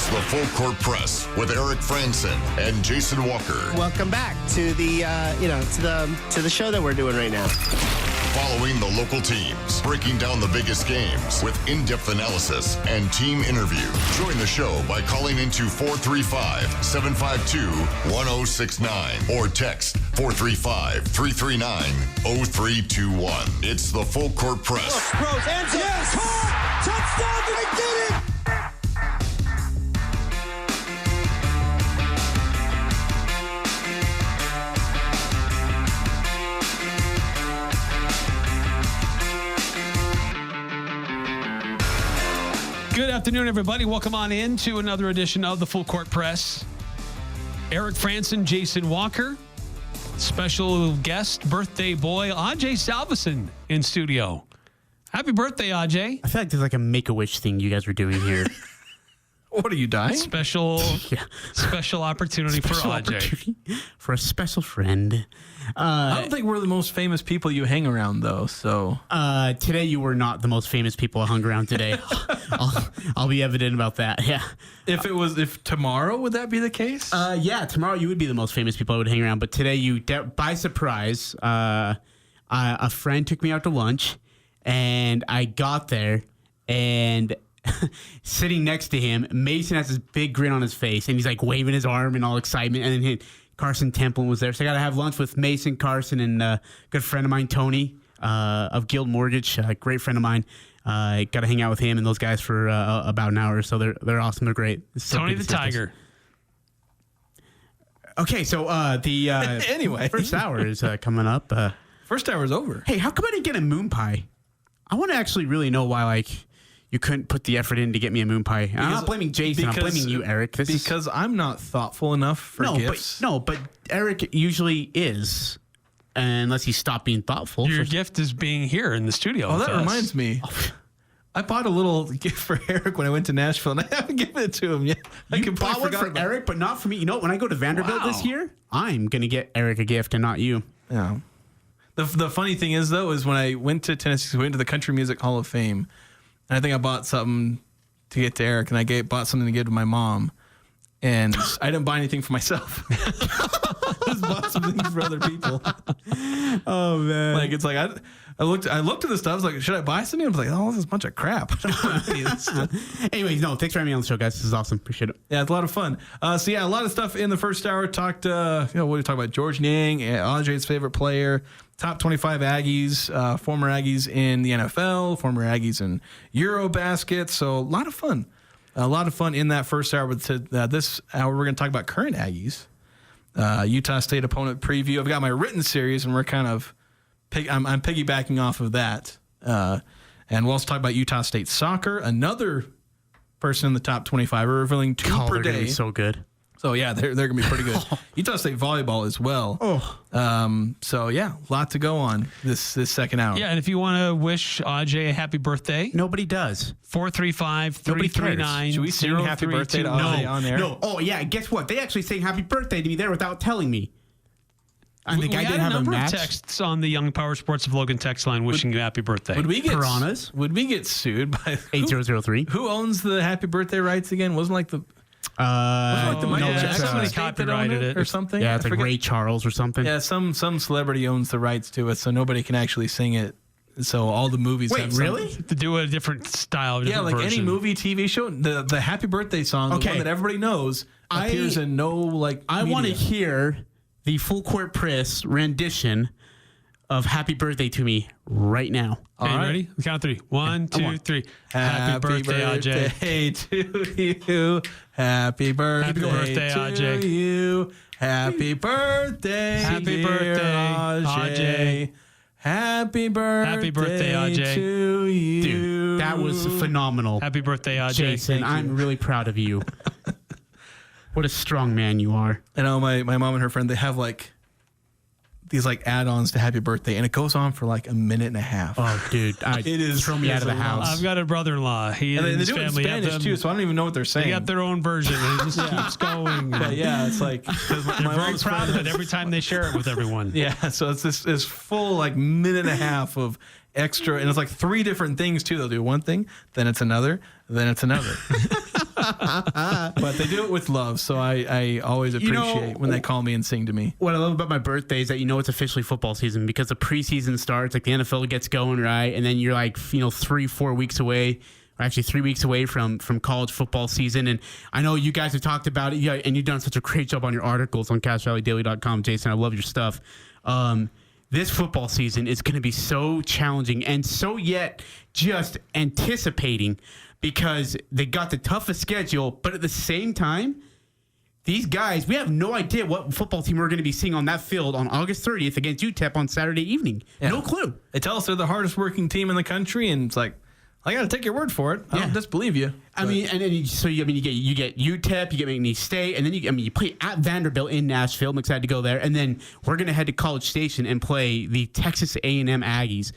It's the Full Court Press with Eric Frandsen and Jason Walker. Welcome back to the to the show that we're doing right now. Following the local teams, breaking down the biggest games with in-depth analysis and team interview. Join the show by calling into 435-752-1069 or text 435-339-0321. It's the Full Court Press. Rose, Anson, yes! Caught! Touchdown! They did it! Good afternoon, everybody. Welcome on in to another edition of the Full Court Press. Eric Frandsen, Jason Walker, special guest, birthday boy, Ajay Salvesen in studio. Happy birthday, Ajay. I feel like there's like a Make-A-Wish thing you guys were doing here. What are you dying? Special opportunity for Ajay. Opportunity for a special friend. I don't think we're the most famous people you hang around, though. So today you were not the most famous people I hung around today. I'll be evident about that. Yeah. If tomorrow, would that be the case? Yeah, tomorrow you would be the most famous people I would hang around. But today by surprise, a friend took me out to lunch, and I got there, and sitting next to him, Mason has this big grin on his face, and he's like waving his arm and all excitement. And then Carson Templin was there, so I got to have lunch with Mason, Carson, and a good friend of mine, Tony of Guild Mortgage, a great friend of mine. I got to hang out with him and those guys for about an hour. So they're awesome. They're great. Tony the Tiger. Okay, so the anyway, first hour is coming up. First hour is over. Hey, how come I didn't get a moon pie? I want to actually really know why you couldn't put the effort in to get me a moon pie. And I'm not blaming Jason. I'm blaming you, Eric. Because I'm not thoughtful enough for gifts. But Eric usually is, unless he stopped being thoughtful. Your gift is being here in the studio. Oh, that reminds me. I bought a little gift for Eric when I went to Nashville, and I haven't given it to him yet. You bought one for Eric, but not for me. You know, when I go to Vanderbilt this year, I'm going to get Eric a gift and not you. Yeah. The funny thing is, though, is when I went to Tennessee, we went to the Country Music Hall of Fame, and I think I bought something to get to Eric, and I bought something to give to my mom, and I didn't buy anything for myself. I just bought some things for other people. Oh, man. Like, it's like, I looked at the stuff. I was like, should I buy something? I was like, oh, this is a bunch of crap. Anyways, no, thanks for having me on the show, guys. This is awesome. Appreciate it. Yeah, it's a lot of fun. So, yeah, a lot of stuff in the first hour. Talked, what did we talk about? George Niang, Ajay's favorite player, top 25 Aggies, former Aggies in the NFL, former Aggies in Eurobasket. So, a lot of fun. A lot of fun in that first hour. But this hour, we're going to talk about current Aggies. Utah State opponent preview. I've got my written series, and we're kind of I'm piggybacking off of that. And we'll also talk about Utah State soccer. Another person in the top 25. We're revealing two per day. They're going to be so good. So, yeah, they're going to be pretty good. Utah State volleyball as well. So, yeah, a lot to go on this second hour. Yeah, and if you want to wish Ajay a happy birthday. Nobody does. 435-339. Should we sing happy birthday to Ajay on air? No. Oh, yeah, guess what? They actually sang happy birthday to me there without telling me. I think I didn't have a number match. Of texts on the Young Power Sports of Logan text line wishing you happy birthday. Would we get Piranhas? Would we get sued by 8003? Who owns the happy birthday rights again? Wasn't like the Michael Jackson somebody state that owned copyrighted it or something? Yeah, it's like Ray Charles or something. Yeah, some celebrity owns the rights to it, so nobody can actually sing it. So all the movies have really? To do a different style, yeah, like version. any movie, TV show, the happy birthday song, the one that everybody knows, appears in no like. I want to hear the Full Court Press rendition of Happy Birthday to Me right now. Okay, ready? We count 3. 1, 2, 3. Happy birthday, Ajay. To you. Happy birthday Ajay. To you. Happy birthday. Happy birthday, Ajay. Happy birthday Ajay. To you. Dude, that was phenomenal. Happy birthday, Ajay. Jason, I'm really proud of you. What a strong man you are. I know my mom and her friend, they have like these like add-ons to Happy Birthday, and it goes on for like a minute and a half. Oh, dude. It is. Throw me out of the house. I've got a brother-in-law. He and and they his do it in family Spanish too, so I don't even know what they're saying. They got their own version, and it just keeps going. But yeah, it's like my mom's proud of it every time they share it with everyone. Yeah, so it's this full like minute and a half of extra, and it's like 3 different things too. They'll do one thing, then it's another, then it's another. But they do it with love, so I always appreciate when they call me and sing to me. What I love about my birthday is that it's officially football season because the preseason starts, like the NFL gets going, right? And then you're 3-4 weeks away, or actually 3 weeks away from college football season. And I know you guys have talked about it, and you've done such a great job on your articles on CashValleyDaily.com, Jason. I love your stuff. This football season is going to be so challenging and so yet just anticipating because they got the toughest schedule, but at the same time, these guys, we have no idea what football team we're going to be seeing on that field on August 30th against UTEP on Saturday evening. Yeah. No clue. They tell us they're the hardest working team in the country, and it's like, I got to take your word for it. I don't disbelieve you. I mean, and then you get UTEP, you get McNeese State, and then you play at Vanderbilt in Nashville. I'm excited to go there, and then we're going to head to College Station and play the Texas A&M Aggies.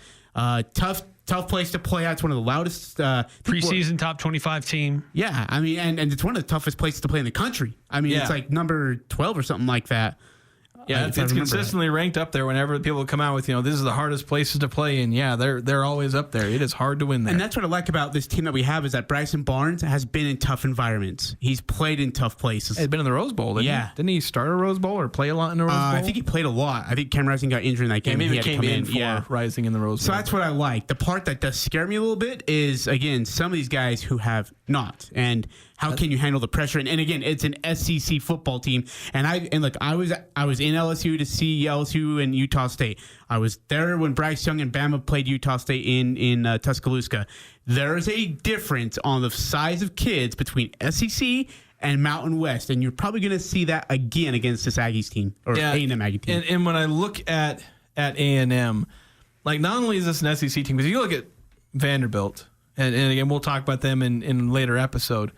Tough place to play at. It's one of the loudest preseason top 25 team. Yeah, I mean, and it's one of the toughest places to play in the country. I mean, it's like number 12 or something like that. Yeah, it's consistently ranked up there whenever people come out with, this is the hardest places to play. And yeah, they're always up there. It is hard to win there. And that's what I like about this team that we have is that Bryson Barnes has been in tough environments. He's played in tough places. He's been in the Rose Bowl, didn't he? Didn't he start a Rose Bowl or play a lot in the Rose Bowl? I think he played a lot. I think Cam Rising got injured in that game. Maybe he came in for Rising in the Rose Bowl. So that's what I like. The part that does scare me a little bit is, again, some of these guys who have not. And how can you handle the pressure? And again, it's an SEC football team. And look, I was in LSU to see LSU and Utah State. I was there when Bryce Young and Bama played Utah State in Tuscaloosa. There is a difference on the size of kids between SEC and Mountain West, and you're probably going to see that again against this Aggies team or A&M Aggie team. And when I look at A&M, like not only is this an SEC team, because you look at Vanderbilt, and again we'll talk about them in a later episode.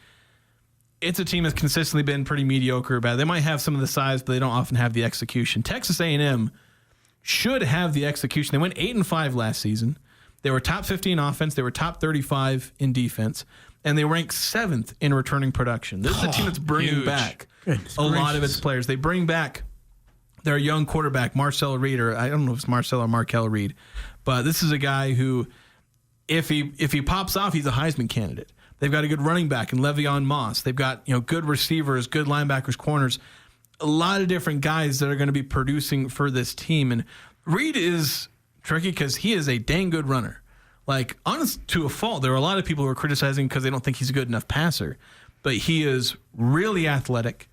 It's a team that's consistently been pretty mediocre about it. They might have some of the size, but they don't often have the execution. Texas A&M should have the execution. They went 8-5 last season. They were top 50 in offense. They were top 35 in defense. And they ranked 7th in returning production. This is a team that's bringing back a lot of its players. They bring back their young quarterback, Marcel Reed, or I don't know if it's Marcel or Markel Reed. But this is a guy who, if he pops off, he's a Heisman candidate. They've got a good running back in Le'Veon Moss. They've got good receivers, good linebackers, corners, a lot of different guys that are going to be producing for this team. And Reed is tricky because he is a dang good runner. Like, honest to a fault, there are a lot of people who are criticizing because they don't think he's a good enough passer. But he is really athletic,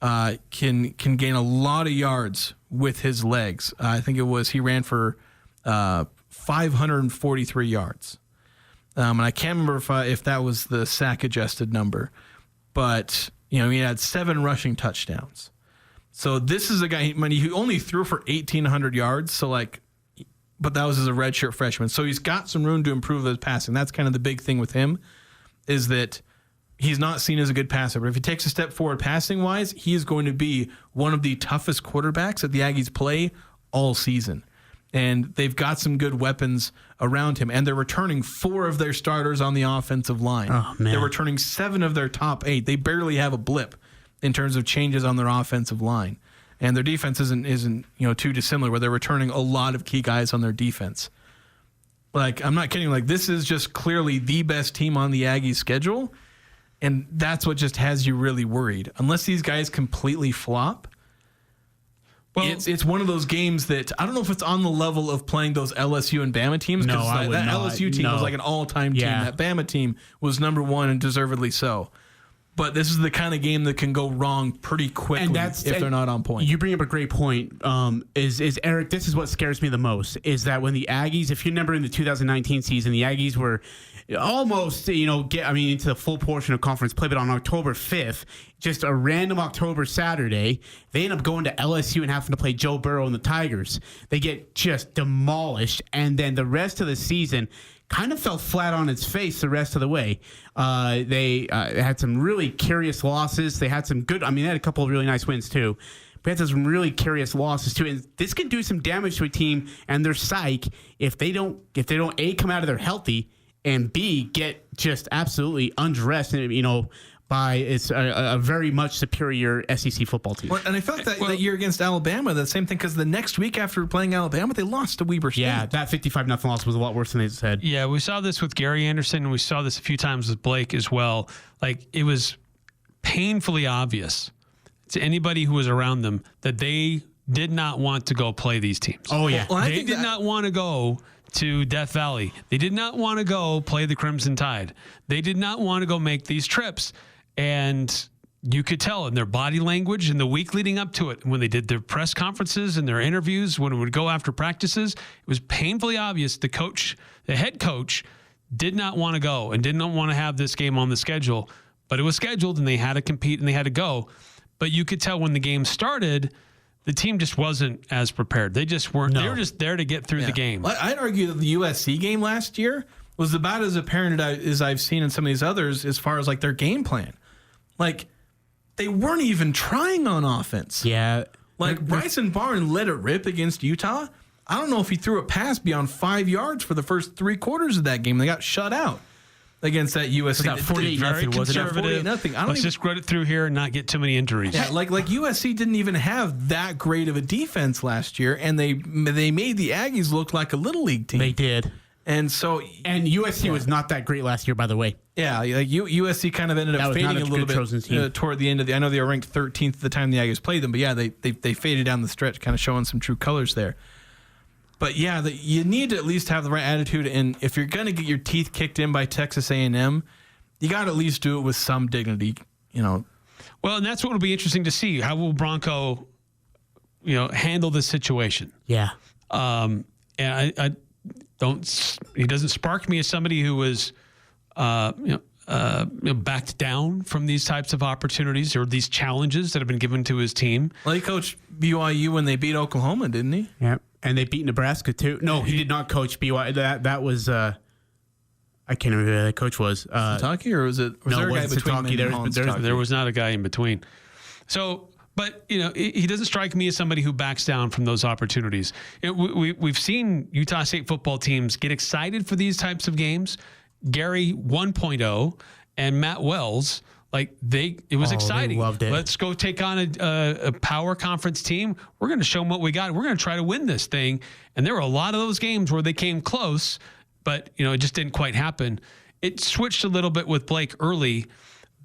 can gain a lot of yards with his legs. I think he ran for 543 yards. And I can't remember if that was the sack-adjusted number. But, he had 7 rushing touchdowns. So this is a guy, he only threw for 1,800 yards. But that was as a redshirt freshman. So he's got some room to improve his passing. That's kind of the big thing with him, is that he's not seen as a good passer. But if he takes a step forward passing-wise, he is going to be one of the toughest quarterbacks that the Aggies play all season. And they've got some good weapons around him. And they're returning 4 of their starters on the offensive line. Oh, man. They're returning 7 of their top 8. They barely have a blip in terms of changes on their offensive line. And their defense isn't too dissimilar, where they're returning a lot of key guys on their defense. Like, I'm not kidding. Like, this is just clearly the best team on the Aggies schedule. And that's what just has you really worried. Unless these guys completely flop, well, it's one of those games that I don't know if it's on the level of playing those LSU and Bama teams. No, I would that not. LSU team was like an all-time team. That Bama team was number 1 and deservedly so. But this is the kind of game that can go wrong pretty quickly if they're not on point. You bring up a great point. Is Eric? This is what scares me the most. Is that when the Aggies, if you remember in the 2019 season, the Aggies were almost into the full portion of conference play, but on October 5th, just a random October Saturday, they end up going to LSU and having to play Joe Burrow and the Tigers. They get just demolished, and then the rest of the season kind of fell flat on its face the rest of the way. They had some really curious losses. They had some good, they had a couple of really nice wins too. But had some really curious losses too. And this can do some damage to a team and their psyche if they don't A, come out of there healthy, and B, get just absolutely undressed and it's a very much superior SEC football team. Well, and I felt that year against Alabama, the same thing, because the next week after playing Alabama, they lost to Weber State. Yeah, that 55-0 loss was a lot worse than they said. Yeah, we saw this with Gary Anderson, and we saw this a few times with Blake as well. Like, it was painfully obvious to anybody who was around them that they did not want to go play these teams. Oh, yeah. Well, They did not want to go to Death Valley. They did not want to go play the Crimson Tide. They did not want to go make these trips. And you could tell in their body language in the week leading up to it, when they did their press conferences and their interviews, when it would go after practices, it was painfully obvious the head coach did not want to go and did not want to have this game on the schedule. But it was scheduled, and they had to compete, and they had to go. But you could tell when the game started, the team just wasn't as prepared. They just weren't. No. They were just there to get through the game. I'd argue that the USC game last year was about as apparent as I've seen in some of these others as far as like their game plan. Like, they weren't even trying on offense. Yeah. Like, Bryson Barnes let it rip against Utah. I don't know if he threw a pass beyond 5 yards for the first 3 quarters of that game. They got shut out against that USC. About 48-0, wasn't it? 48-0. Let's just run it through here and not get too many injuries. Yeah, like USC didn't even have that great of a defense last year, and they made the Aggies look like a little league team. They did. And so, And USC was not that great last year, by the way. yeah, like USC kind of ended That up was fading not a a little good chosen bit team. toward the end of the. I know they were ranked 13th at the time the Aggies played them, but yeah, they faded down the stretch, kind of showing some true colors there. But yeah, you need to at least have the right attitude, and if you're going to get your teeth kicked in by Texas A&M, you got to at least do it with some dignity, you know. Well, and that's what will be interesting to see. How will Bronco, handle this situation? Yeah. And I don't. He doesn't spark me as somebody who was, backed down from these types of opportunities or these challenges that have been given to his team. Well, he coached BYU when they beat Oklahoma, didn't he? Yeah. And they beat Nebraska, too. No, he did not coach BYU. That was... I can't remember who that coach was. Kentucky, or was there a guy between Kentucky. There was not a guy in between. So, but he doesn't strike me as somebody who backs down from those opportunities. We've seen Utah State football teams get excited for these types of games. Gary 1.0 and Matt Wells, it was exciting. They loved it. Let's go take on a power conference team. We're going to show them what we got. We're going to try to win this thing. And there were a lot of those games where they came close, but it just didn't quite happen. It switched a little bit with Blake early,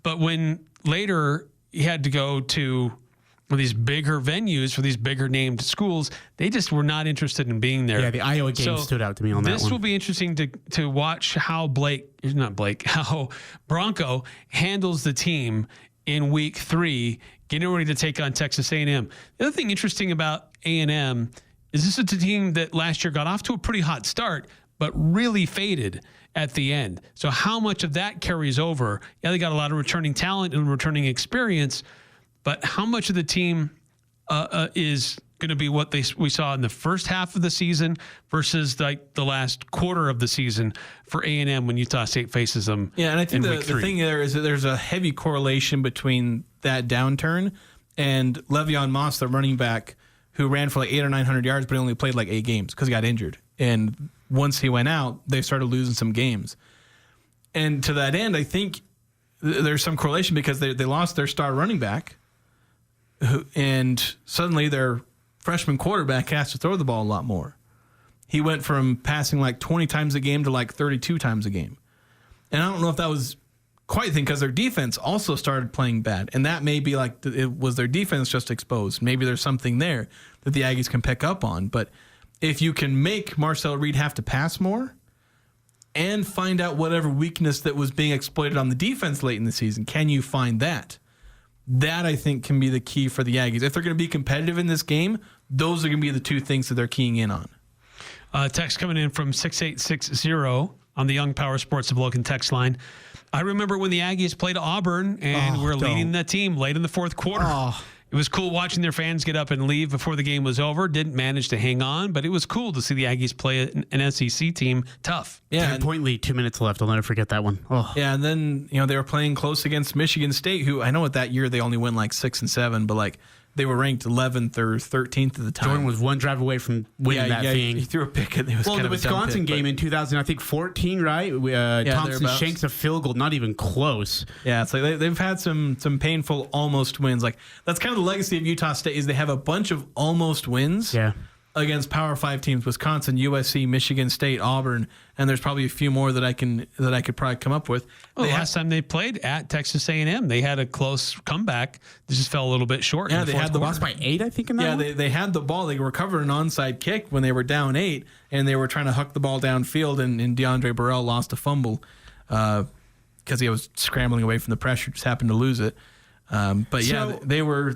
but when later he had to go to these bigger venues for these bigger named schools, they just were not interested in being there. Yeah, the Iowa game stood out to me on that one. This will be interesting to watch how how Bronco handles the team in week 3, getting ready to take on Texas A&M. The other thing interesting about A&M is this is a team that last year got off to a pretty hot start, but really faded at the end. So how much of that carries over? Yeah, they got a lot of returning talent and returning experience, but how much of the team is going to be what we saw in the first half of the season versus the last quarter of the season for A&M when Utah State faces them? Yeah, and I think the the thing there is that there's a heavy correlation between that downturn and Le'Veon Moss, the running back, who ran for 800 or 900 yards, but he only played 8 games because he got injured. And once he went out, they started losing some games. And to that end, I think there's some correlation because they lost their star running back, and suddenly their freshman quarterback has to throw the ball a lot more. He went from passing 20 times a game to 32 times a game. And I don't know if that was quite the thing because their defense also started playing bad. And that may be it was their defense just exposed. Maybe there's something there that the Aggies can pick up on. But if you can make Marcel Reed have to pass more and find out whatever weakness that was being exploited on the defense late in the season, can you find that? That, I think, can be the key for the Aggies. If they're going to be competitive in this game, those are going to be the 2 things that they're keying in on. Text coming in from 6860 on the Young Power Sports of Logan text line. I remember when the Aggies played Auburn and we're leading the team late in the fourth quarter. It was cool watching their fans get up and leave before the game was over. Didn't manage to hang on, but it was cool to see the Aggies play an SEC team tough. Yeah, 10-point lead, 2 minutes left. I'll never forget that one. Oh. Yeah, and then they were playing close against Michigan State, who I know at that year they only went 6-7, but they were ranked 11th or 13th at the time. Jordan was one drive away from winning that thing. He threw a pick. It was well, kind the of a dumb Wisconsin pick, game in 2014, right? Thompson thereabouts. shanks a field goal, not even close. Yeah, it's like they've had some painful almost wins. Like that's kind of the legacy of Utah State is they have a bunch of almost wins. Yeah. Against Power 5 teams, Wisconsin, USC, Michigan State, Auburn, and there's probably a few more that I could probably come up with. Well, last time they played at Texas A&M, they had a close comeback. They just fell a little bit short. Yeah, they had the lost by 8, I think. In that one? They had the ball. They recovered an onside kick when they were down 8, and they were trying to huck the ball downfield, and DeAndre Burrell lost a fumble because he was scrambling away from the pressure, just happened to lose it. They were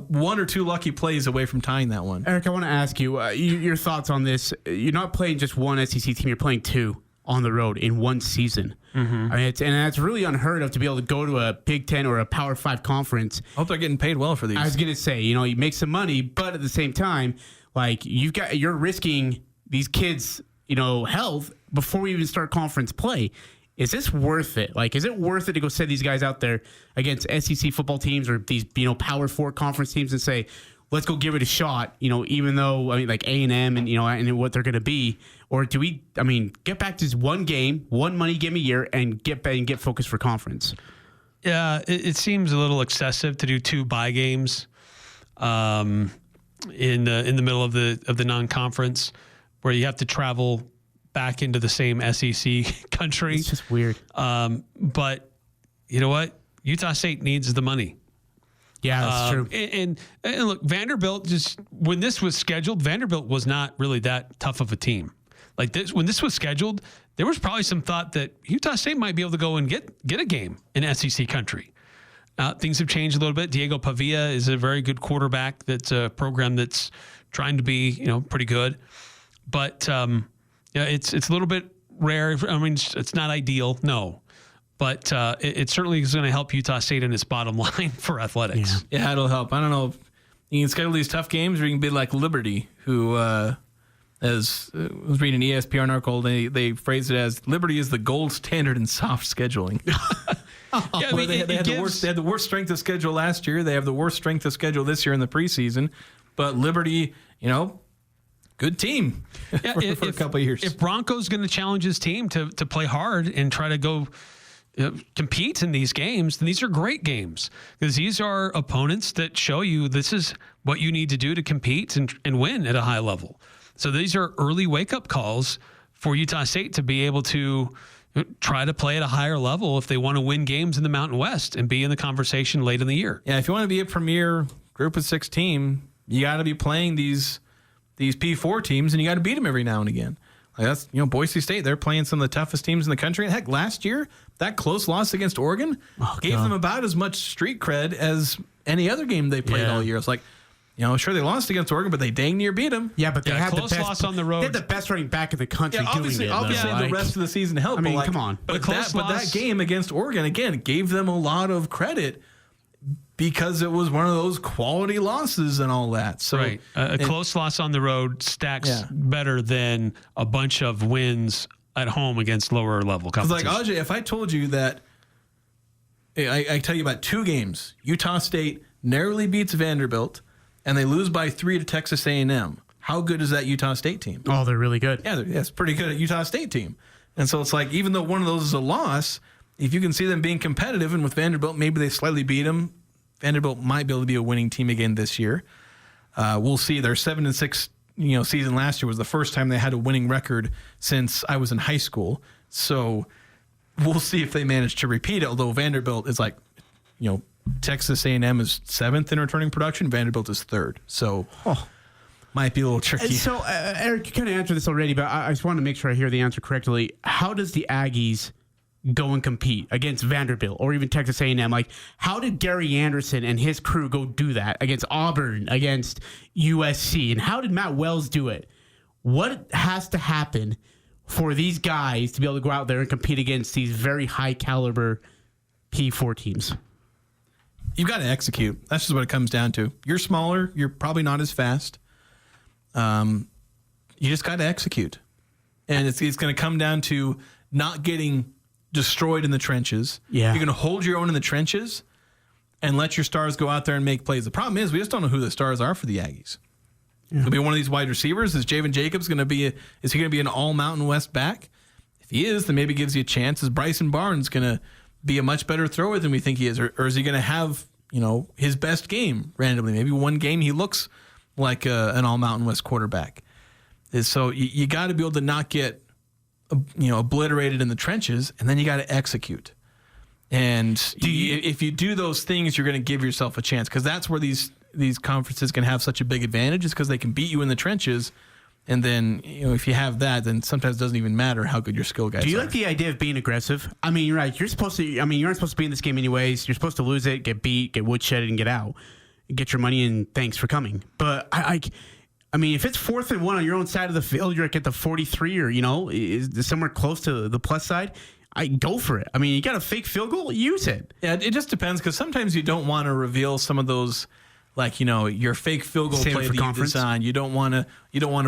one or two lucky plays away from tying that one. Eric, I want to ask you your thoughts on this. You're not playing just one SEC team; you're playing 2 on the road in one season. Mm-hmm. I mean, it's really unheard of to be able to go to a Big Ten or a Power 5 conference. I hope they're getting paid well for these. I was gonna say, you make some money, but at the same time, like you're risking these kids, health before we even start conference play. Is this worth it? Like, is it worth it to go send these guys out there against SEC football teams or these, Power 4 conference teams and say, let's go give it a shot, even though, like A&M and what they're going to be? Or do we, get back to just one game, one money game a year and get focused for conference? Yeah, it seems a little excessive to do 2 bye games in the middle of the non-conference where you have to travel back into the same SEC country. It's just weird. But you know what? Utah State needs the money. Yeah, that's true. And look, Vanderbilt when this was scheduled, Vanderbilt was not really that tough of a team. Like this, when this was scheduled, there was probably some thought that Utah State might be able to go and get a game in SEC country. Things have changed a little bit. Diego Pavia is a very good quarterback. That's a program that's trying to be, pretty good. But yeah, it's a little bit rare. It's not ideal, no. But it certainly is going to help Utah State in its bottom line for athletics. Yeah, it'll help. I don't know if you can schedule these tough games or you can be like Liberty, who was reading an ESPN article. They phrased it as Liberty is the gold standard in soft scheduling. They had the worst strength of schedule last year. They have the worst strength of schedule this year in the preseason. But Liberty, good team for a couple of years. If Bronco's going to challenge his team to play hard and try to go compete in these games, then these are great games because these are opponents that show you this is what you need to do to compete and win at a high level. So these are early wake-up calls for Utah State to be able to try to play at a higher level if they want to win games in the Mountain West and be in the conversation late in the year. Yeah, if you want to be a premier group of 6 team, you got to be playing these P4 teams, and you got to beat them every now and again. Like that's Boise State. They're playing some of the toughest teams in the country. And heck, last year that close loss against Oregon gave them about as much street cred as any other game they played all year. It's like, sure they lost against Oregon, but they dang near beat them. Yeah, but they had close the best loss on the road. They had the best running back in the country. Obviously, the rest of the season helped. Come on. But that game against Oregon again gave them a lot of credit. Because it was one of those quality losses and all that. So right. A close loss on the road stacks better than a bunch of wins at home against lower level competition. Like, Ajay, if I told you that, I tell you about 2 games. Utah State narrowly beats Vanderbilt, and they lose by 3 to Texas A&M. How good is that Utah State team? Oh, they're really good. Yeah, it's pretty good at Utah State team. And so it's like, even though one of those is a loss, if you can see them being competitive, and with Vanderbilt, maybe they slightly beat them, Vanderbilt might be able to be a winning team again this year. We'll see. Their 7-6, season last year was the first time they had a winning record since I was in high school. So we'll see if they manage to repeat it. Although Vanderbilt is Texas A&M is 7th in returning production. Vanderbilt is 3rd. So might be a little tricky. And so, Eric, you kind of answered this already, but I just want to make sure I hear the answer correctly. How does the Aggies go and compete against Vanderbilt or even Texas A&M? Like, how did Gary Anderson and his crew go do that against Auburn, against USC? And how did Matt Wells do it? What has to happen for these guys to be able to go out there and compete against these very high caliber P4 teams? You've got to execute. That's just what it comes down to. You're smaller. You're probably not as fast. You just got to execute. And it's going to come down to not getting destroyed in the trenches. Yeah. You're going to hold your own in the trenches. and let your stars go out there and make plays. The problem is we just don't know who the stars are for the Aggies. Yeah. Could be one of these wide receivers. Is Javen Jacobs going to be? Is he going to be an all Mountain West back? If he is, then maybe gives you a chance. Is Bryson Barnes going to be a much better thrower than we think he is, or is he going to have his best game randomly? Maybe one game he looks like an all Mountain West quarterback. So you got to be able to not get obliterated in the trenches, and then you got to execute. And if you do those things, you're going to give yourself a chance, because that's where these conferences can have such a big advantage, is because they can beat you in the trenches. And then, if you have that, then sometimes it doesn't even matter how good your skill guys are. Do you like the idea of being aggressive? I mean, you're right. You're supposed to. I mean, you aren't supposed to be in this game anyways. You're supposed to lose it, get beat, get woodshedded, and get out. Get your money, and thanks for coming. But I mean, if it's 4th and 1 on your own side of the field, you're at the 43, or is somewhere close to the plus side. I go for it. I mean, you got a fake field goal, use it. Yeah, it just depends, because sometimes you don't want to reveal some of those. Like, your fake field goal play that you design. You don't want to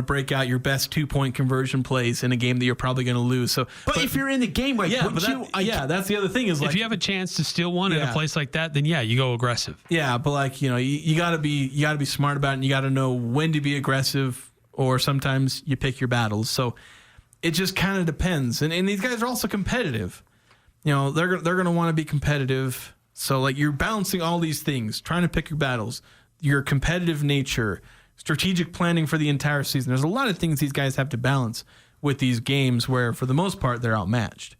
break out your best 2-point conversion plays in a game that you're probably going to lose. But if you're in the game, that's the other thing is, if you have a chance to steal one in a place like that, then you go aggressive. Yeah, but you got to be smart about it, and you got to know when to be aggressive, or sometimes you pick your battles. So it just kind of depends. And these guys are also competitive. They're going to want to be competitive. So you're balancing all these things, trying to pick your battles. Your competitive nature, strategic planning for the entire season. There's a lot of things these guys have to balance with these games where, for the most part, they're outmatched.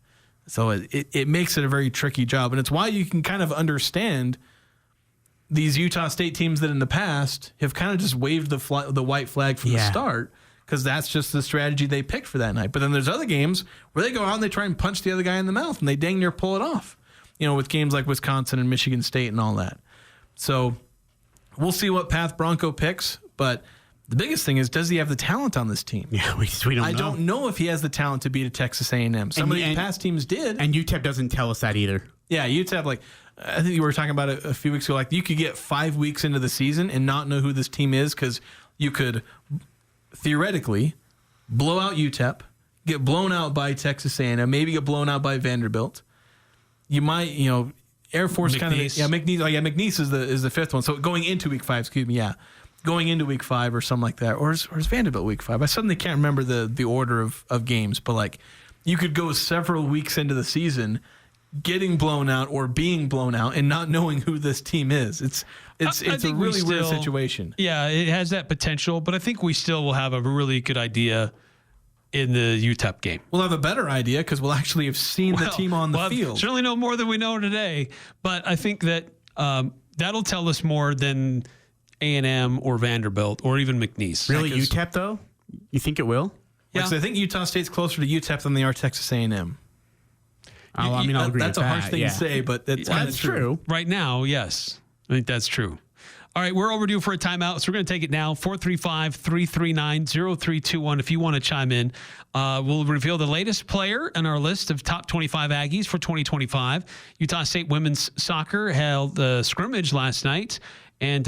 So it makes it a very tricky job. And it's why you can kind of understand these Utah State teams that in the past have kind of just waved the white flag from the start, because that's just the strategy they picked for that night. But then there's other games where they go out and they try and punch the other guy in the mouth, and they dang near pull it off, with games like Wisconsin and Michigan State and all that. So we'll see what path Bronco picks, but the biggest thing is, does he have the talent on this team? Yeah, we don't know. I don't know if he has the talent to beat a Texas A&M. Some of these past teams did. And UTEP doesn't tell us that either. Yeah, UTEP, I think you were talking about it a few weeks ago, you could get 5 weeks into the season and not know who this team is, because you could theoretically blow out UTEP, get blown out by Texas A&M, maybe get blown out by Vanderbilt. You might, Air Force kind of, McNeese. Oh yeah, McNeese is the 5th one. So going into week 5, going into week 5 or something like that, or is Vanderbilt week 5? I suddenly can't remember the order of games, but you could go several weeks into the season getting blown out or being blown out and not knowing who this team is. It's a really weird situation. Yeah, it has that potential, but I think we still will have a really good idea in the UTEP game. We'll have a better idea because we'll actually have seen the team on the field. Certainly know more than we know today, but I think that that'll tell us more than A&M or Vanderbilt or even McNeese. Really, UTEP though? You think it will? Yeah, I think Utah State's closer to UTEP than they are Texas A&M. I'll agree with that. That's a harsh thing to say, but that's true. Right now, yes. I think that's true. All right, we're overdue for a timeout, so we're going to take it now. 435-339-0321 if you want to chime in. We'll reveal the latest player in our list of top 25 Aggies for 2025. Utah State women's soccer held the scrimmage last night, and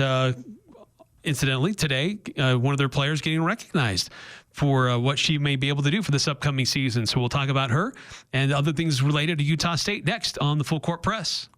incidentally, today, one of their players getting recognized for what she may be able to do for this upcoming season. So we'll talk about her and other things related to Utah State next on the Full Court Press.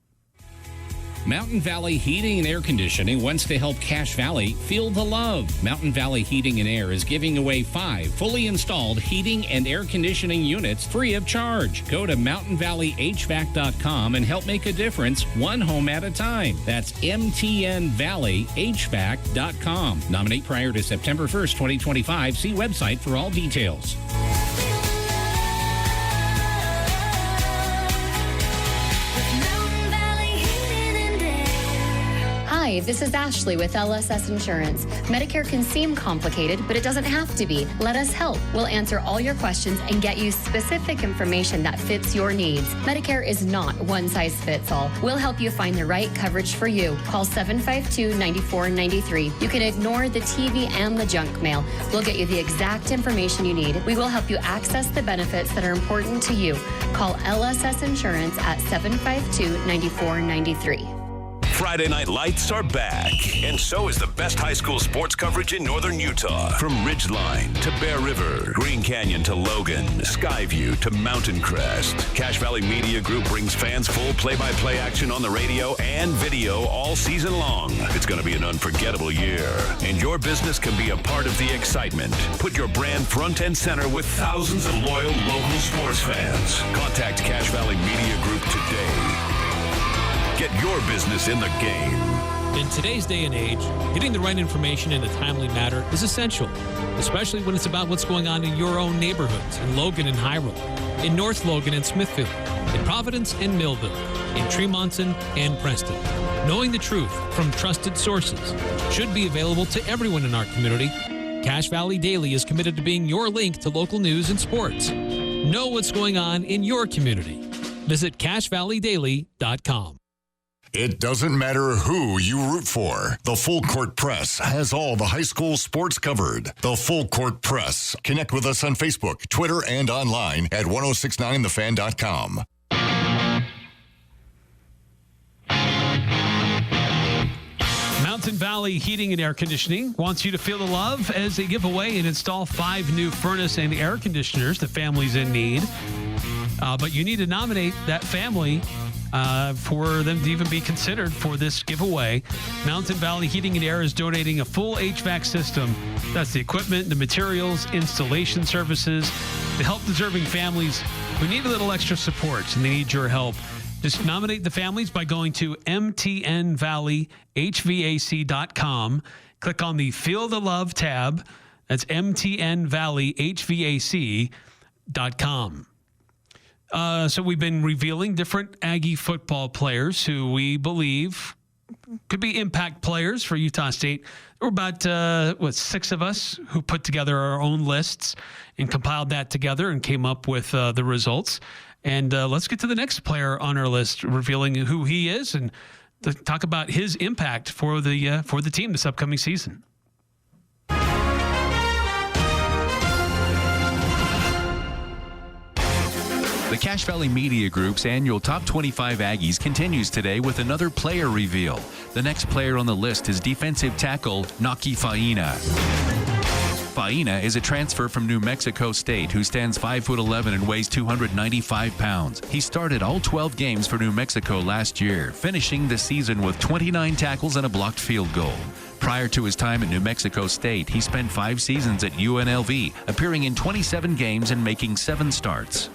Mountain Valley Heating and Air Conditioning wants to help Cache Valley feel the love. Mountain Valley Heating and Air is giving away 5 fully installed heating and air conditioning units free of charge. Go to mountainvalleyhvac.com and help make a difference one home at a time. That's mtnvalleyhvac.com. Nominate prior to September 1st, 2025. See website for all details. Hi, this is Ashley with LSS Insurance. Medicare can seem complicated, but it doesn't have to be. Let us help. We'll answer all your questions and get you specific information that fits your needs. Medicare is not one size fits all. We'll help you find the right coverage for you. Call 752-9493. You can ignore the TV and the junk mail. We'll get you the exact information you need. We will help you access the benefits that are important to you. Call LSS Insurance at 752-9493. Friday Night Lights are back, and so is the best high school sports coverage in northern Utah. From Ridgeline to Bear River, Green Canyon to Logan, Skyview to Mountain Crest, Cache Valley Media Group brings fans full play-by-play action on the radio and video all season long. It's going to be an unforgettable year, and your business can be a part of the excitement. Put your brand front and center with thousands of loyal local sports fans. Contact Cache Valley Media Group today. Get your business in the game. In today's day and age, getting the right information in a timely manner is essential, especially when it's about what's going on in your own neighborhoods, in Logan and Hiram, in North Logan and Smithfield, in Providence and Millville, in Tremonton and Preston. Knowing the truth from trusted sources should be available to everyone in our community. Cache Valley Daily is committed to being your link to local news and sports. Know what's going on in your community. Visit CacheValleyDaily.com. It doesn't matter who you root for. The Full Court Press has all the high school sports covered. The Full Court Press. Connect with us on Facebook, Twitter, and online at 1069thefan.com. Mountain Valley Heating and Air Conditioning wants you to feel the love as they give away and install 5 new furnace and air conditioners to families in need. But you need to nominate that family for them to even be considered for this giveaway. Mountain Valley Heating and Air is donating a full HVAC system. That's the equipment, the materials, installation services to help deserving families who need a little extra support, and they need your help. Just nominate the families by going to mtnvalleyhvac.com. Click on the Feel the Love tab. That's mtnvalleyhvac.com. So we've been revealing different Aggie football players who we believe could be impact players for Utah State. There were about, 6 of us who put together our own lists and compiled that together and came up with the results. And let's get to the next player on our list, revealing who he is and to talk about his impact for the team this upcoming season. The Cache Valley Media Group's annual Top 25 Aggies continues today with another player reveal. The next player on the list is defensive tackle Naki Fahina. Fahina is a transfer from New Mexico State who stands 5'11" and weighs 295 pounds. He started all 12 games for New Mexico last year, finishing the season with 29 tackles and a blocked field goal. Prior to his time at New Mexico State, he spent 5 seasons at UNLV, appearing in 27 games and making 7 starts.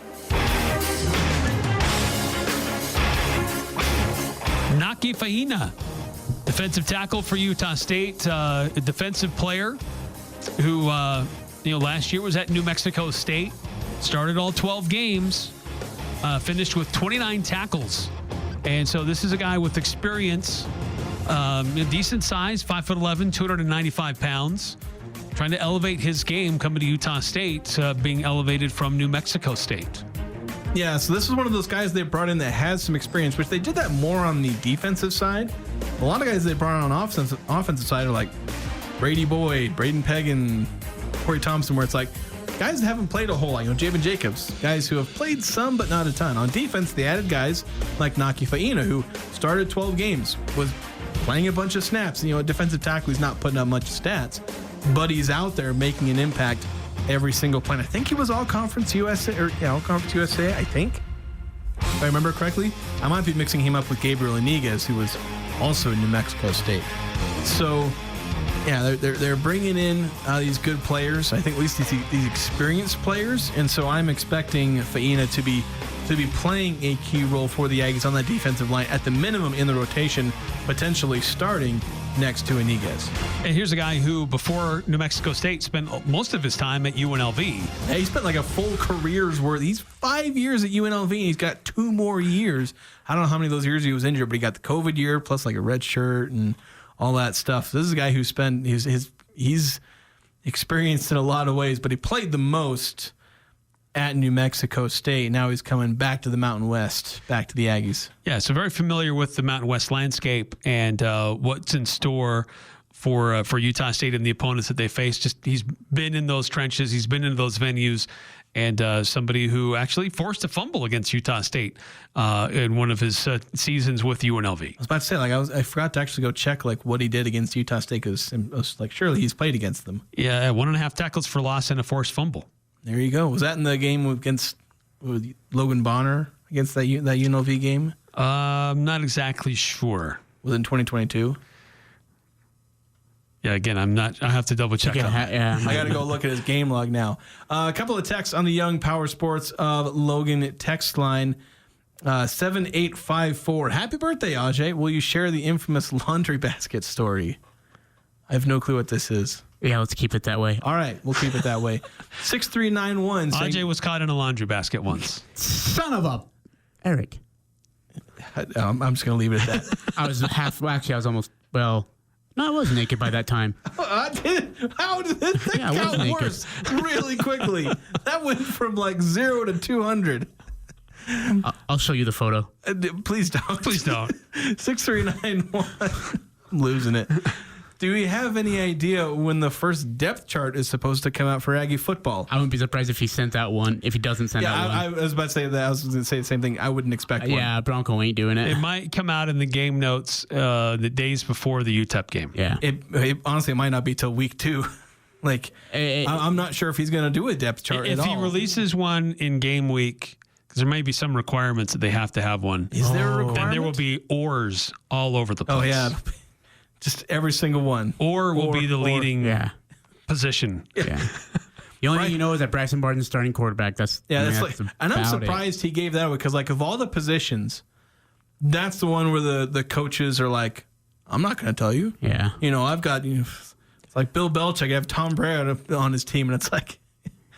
Naki Fahina, defensive tackle for Utah State, a defensive player who, last year was at New Mexico State, started all 12 games, finished with 29 tackles. And so this is a guy with experience, decent size, 5'11", 295 pounds, trying to elevate his game coming to Utah State, being elevated from New Mexico State. Yeah, so this is one of those guys they brought in that has some experience, which they did that more on the defensive side. A lot of guys they brought on offensive side are like Brady Boyd, Braden Pegan, Corey Thompson, where it's like guys that haven't played a whole lot. Javen Jacobs, guys who have played some but not a ton. On defense, they added guys like Naki Fahina, who started 12 games, was playing a bunch of snaps. A defensive tackle, he's not putting up much stats, but he's out there making an impact every single play. I think he was All-Conference USA, All-Conference USA, I think. If I remember correctly. I might be mixing him up with Gabriel Iniguez, who was also in New Mexico State. So, yeah, they're bringing in these good players. I think at least these experienced players. And so I'm expecting Fahina to be playing a key role for the Aggies on that defensive line, at the minimum in the rotation, potentially starting next to Iniguez. And here's a guy who, before New Mexico State, spent most of his time at UNLV. Yeah, he spent like a full career's worth. He's 5 years at UNLV, and he's got 2 more years. I don't know how many of those years he was injured, but he got the COVID year, plus like a red shirt and all that stuff. This is a guy who spent he's experienced in a lot of ways, but he played the most at New Mexico State. Now he's coming back to the Mountain West, back to the Aggies. Yeah, so very familiar with the Mountain West landscape and what's in store for Utah State and the opponents that they face. Just he's been in those trenches, he's been in those venues, and somebody who actually forced a fumble against Utah State in one of his seasons with UNLV. I was about to say, I forgot to actually go check what he did against Utah State, because I was like, surely he's played against them. Yeah, 1.5 tackles for loss and a forced fumble. There you go. Was that in the game with Logan Bonner against that UNLV game? I'm not exactly sure. Was it in 2022? Yeah, again, I'm not. I have to double check. I got to go look at his game log now. A couple of texts on the Young Power Sports of Logan text line. 7854. Happy birthday, Ajay. Will you share the infamous laundry basket story? I have no clue what this is. Yeah, let's keep it that way. All right, we'll keep it that way. 6391. Ajay was caught in a laundry basket once. Son of a... Eric. I'm just going to leave it at that. I was almost... Well... No, I was naked by that time. How did this thing got worse really quickly? That went from 0 to 200. I'll show you the photo. Please don't. Please don't. 6391. I'm losing it. Do we have any idea when the first depth chart is supposed to come out for Aggie football? I wouldn't be surprised if he sent out one. If he doesn't send out one. I was about to say that. I was going to say the same thing. I wouldn't expect one. Yeah, Bronco ain't doing it. It might come out in the game notes the days before the UTEP game. Yeah. It honestly might not be till week 2. I'm not sure if he's going to do a depth chart at all. If he releases one in game week, because there may be some requirements that they have to have one. Is there a requirement? Then there will be ors all over the place. Oh, yeah. Just every single one. Or will be the leading position. Yeah. The only thing you know is that Bryson Barton's starting quarterback. And I'm surprised he gave that away, because of all the positions, that's the one where the coaches are like, I'm not going to tell you. Yeah. I've got it's like Bill Belichick. I have Tom Brady on his team, and it's like.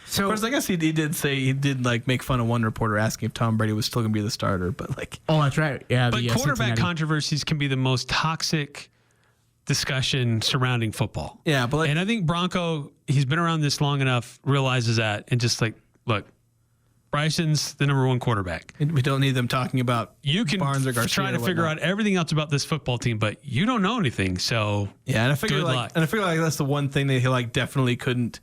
So, of course, I guess he did say he did make fun of one reporter asking if Tom Brady was still going to be the starter, but Oh, that's right. Yeah. But quarterback controversies can be the most toxic discussion surrounding football. Yeah, but and I think Bronco, he's been around this long enough, realizes that, and just look, Bryson's the number 1 quarterback. We don't need them talking about you can Barnes or Garcia try to figure out everything else about this football team, but you don't know anything. So yeah, and I figure that's the one thing that he definitely couldn't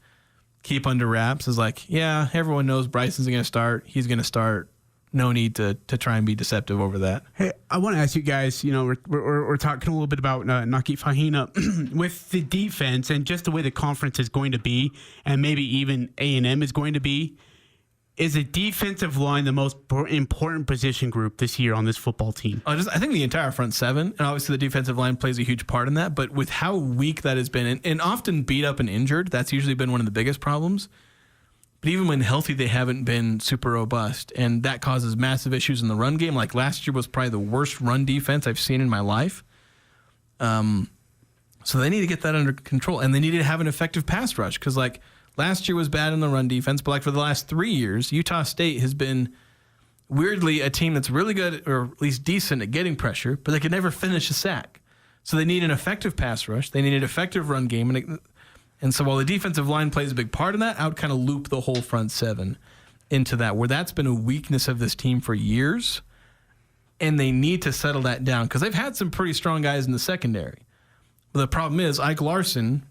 keep under wraps is everyone knows Bryson's going to start. He's going to start. No need to try and be deceptive over that. Hey, I want to ask you guys, we're talking a little bit about Naki Fahina with the defense and just the way the conference is going to be, and maybe even A&M is going to be. Is the defensive line the most important position group this year on this football team? I think the entire front seven, and obviously the defensive line plays a huge part in that, but with how weak that has been, and often beat up and injured, that's usually been one of the biggest problems. But even when healthy, they haven't been super robust, and that causes massive issues in the run game. Last year was probably the worst run defense I've seen in my life. So they need to get that under control, and they need to have an effective pass rush, because last year was bad in the run defense, but for the last 3 years, Utah State has been weirdly a team that's really good, or at least decent at getting pressure, but they can never finish a sack. So they need an effective pass rush. They need an effective run game, and so while the defensive line plays a big part in that, I would kind of loop the whole front seven into that, where that's been a weakness of this team for years, and they need to settle that down, because they've had some pretty strong guys in the secondary. But the problem is Ike Larson,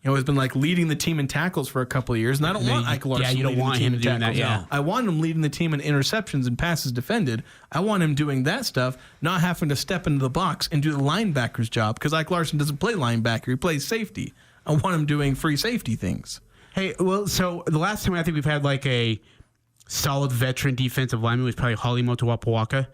has been leading the team in tackles for a couple of years, and I don't want Ike Larson. Yeah, you don't want him doing that. Yeah, I want him leading the team in interceptions and passes defended. I want him doing that stuff, not having to step into the box and do the linebacker's job, because Ike Larson doesn't play linebacker; he plays safety. I want him doing free safety things. Hey, well, so the last time I think we've had a solid veteran defensive lineman was probably Holly Motuapawaka.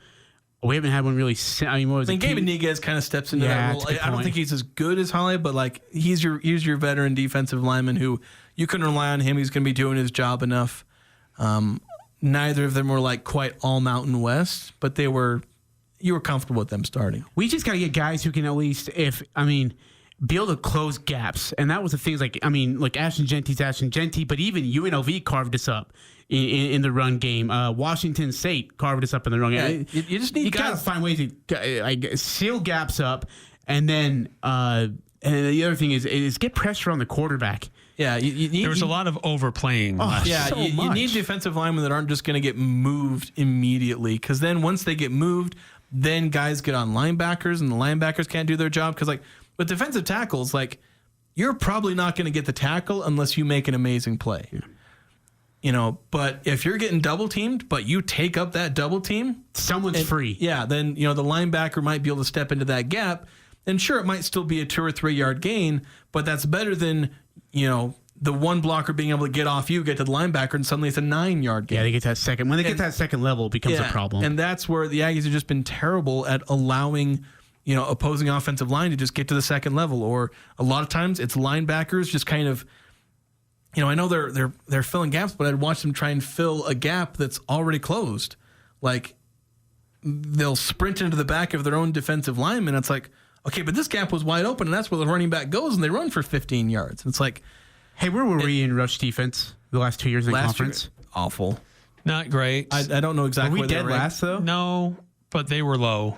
We haven't had one really. I think Gabe Niguez kind of steps into that role. I don't think he's as good as Holly, but he's your veteran defensive lineman who you can rely on him. He's going to be doing his job enough. Neither of them were quite all Mountain West, but you were comfortable with them starting. We just got to get guys who can at least, be able to close gaps. And that was the things Ashton Genty, but even UNLV carved us up in the run game. Washington State carved us up in the run game. You just need guys. You got to find ways to seal gaps up. And then and the other thing is get pressure on the quarterback. Yeah, there was a lot of overplaying. You need defensive linemen that aren't just going to get moved immediately, because then once they get moved, then guys get on linebackers, and the linebackers can't do their job, because with defensive tackles, you're probably not going to get the tackle unless you make an amazing play. Yeah. But if you're getting double teamed, but you take up that double team, someone's free. Yeah, then the linebacker might be able to step into that gap. And sure, it might still be a 2 or 3 yard gain, but that's better than the one blocker being able to get off you, get to the linebacker, and suddenly it's a 9 yard gain. Yeah, they get that second. When they get that second level, it becomes a problem. And that's where the Aggies have just been terrible at allowing opposing offensive line to just get to the second level. Or a lot of times it's linebackers just kind of. I know they're filling gaps, but I'd watch them try and fill a gap that's already closed. Like they'll sprint into the back of their own defensive lineman. It's like, okay, but this gap was wide open, and that's where the running back goes, and they run for 15 yards. And it's like, hey, where were we in rush defense the last 2 years in the conference? Awful, not great. I don't know exactly. Were we dead last though? No, but they were low.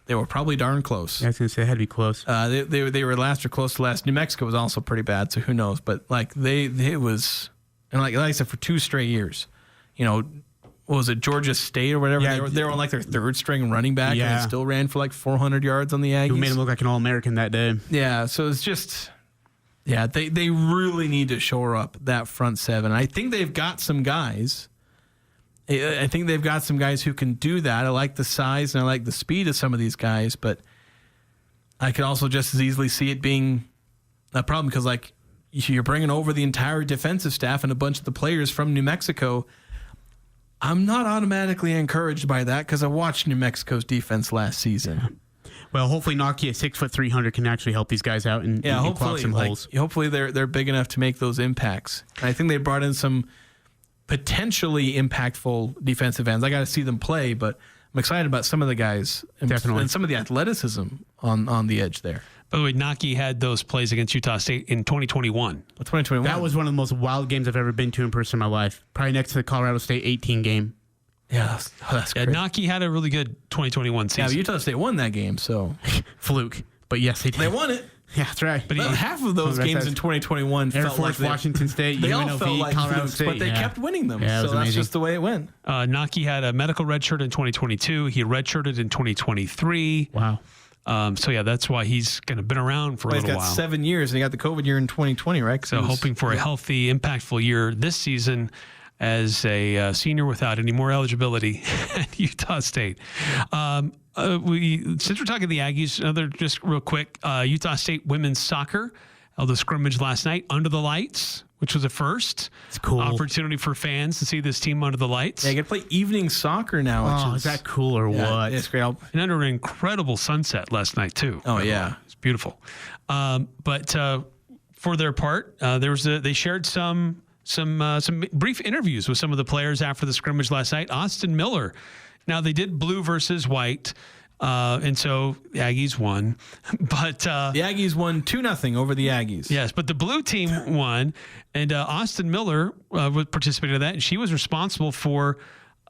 They were probably darn close. Yeah, I was going to say, they had to be close. They were last or close to last. New Mexico was also pretty bad, so who knows? But it was, and like I said, for 2 straight years, what was it, Georgia State or whatever? Yeah, they were on like their 3rd string running back, and they still ran for like 400 yards on the Aggies. Who made him look like an All-American that day. Yeah, so it's just, they really need to shore up that front seven. I think they've got some guys. I think they've got some guys who can do that. I like the size and I like the speed of some of these guys, but I could also just as easily see it being a problem because, like, you're bringing over the entire defensive staff and a bunch of the players from New Mexico. I'm not automatically encouraged by that because I watched New Mexico's defense last season. Well, hopefully Naki at 6', 300 can actually help these guys out and clog some holes. Hopefully they're big enough to make those impacts. And I think they brought in some potentially impactful defensive ends. I got to see them play, but I'm excited about some of the guys and some of the athleticism on the edge there. By the way, Naki had those plays against Utah State in 2021. 2021. That was one of the most wild games I've ever been to in person in my life. Probably next to the Colorado State 18 game. Yeah, that's great. Naki had a really good 2021 season. Yeah, but Utah State won that game, so fluke. But yes, they did. They won it. Yeah, that's right. But half of those games in 2021 Air felt Force, like Washington State, they UNLV, all felt like Colorado flukes, State, but they kept winning them. Yeah, so that's just the way it went. Naki had a medical redshirt in 2022. He redshirted in 2023. Wow. So that's why he's kind of been around for a little while. He's got 7 years, and he got the COVID year in 2020, right? So hoping for a healthy, impactful year this season as a senior without any more eligibility at Utah State. Since we're talking the Aggies, just real quick, Utah State women's soccer held a scrimmage last night under the lights, which was a first. It's cool. Opportunity for fans to see this team under the lights. Yeah, you get to play evening soccer now. Is that cool or what? It's great. And under an incredible sunset last night, too. Oh, yeah. It's beautiful. But for their part, they shared some brief interviews with some of the players after the scrimmage last night. Austin Miller. Now, they did blue versus white. And so the Aggies won, but the Aggies won 2-0 over the Aggies. Yes, but the blue team won, and Austin Miller participated in that, and she was responsible for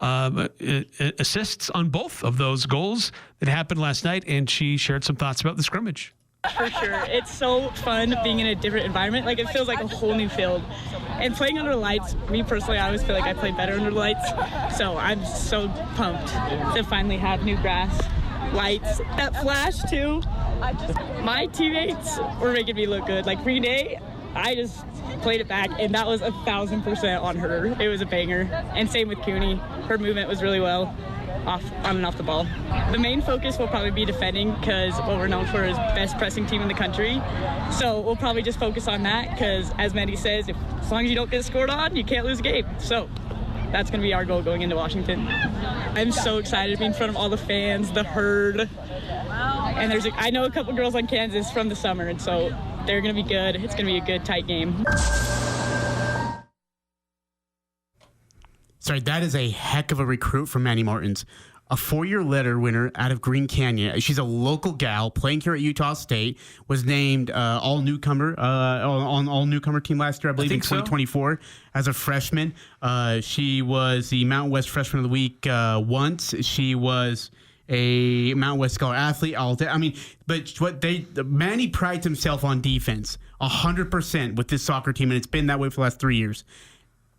assists on both of those goals that happened last night, and she shared some thoughts about the scrimmage. For sure. It's so fun being in a different environment. Like, it feels like a whole new field. And playing under the lights, me personally, I always feel like I play better under the lights. So I'm so pumped to finally have new grass, lights, that flash too. My teammates were making me look good. Like Kunie, I just played it back, and that was 1,000% on her. It was a banger. And same with Kunie. Her movement was really well on and off the ball. The main focus will probably be defending because what we're known for is best pressing team in the country. So we'll probably just focus on that because, as Mandy says, as long as you don't get scored on, you can't lose a game. So that's going to be our goal going into Washington. I'm so excited to be in front of all the fans, the herd. And I know a couple girls on Kansas from the summer, and so they're going to be good. It's going to be a good, tight game. Sorry, that is a heck of a recruit from Manny Martins. A 4-year letter winner out of Green Canyon. She's a local gal playing here at Utah State. Was named all newcomer on all newcomer team last year, I believe, in 2024 as a freshman. She was the Mountain West Freshman of the Week once. She was a Mountain West Scholar athlete. Manny prides himself on defense 100% with this soccer team, and it's been that way for the last 3 years.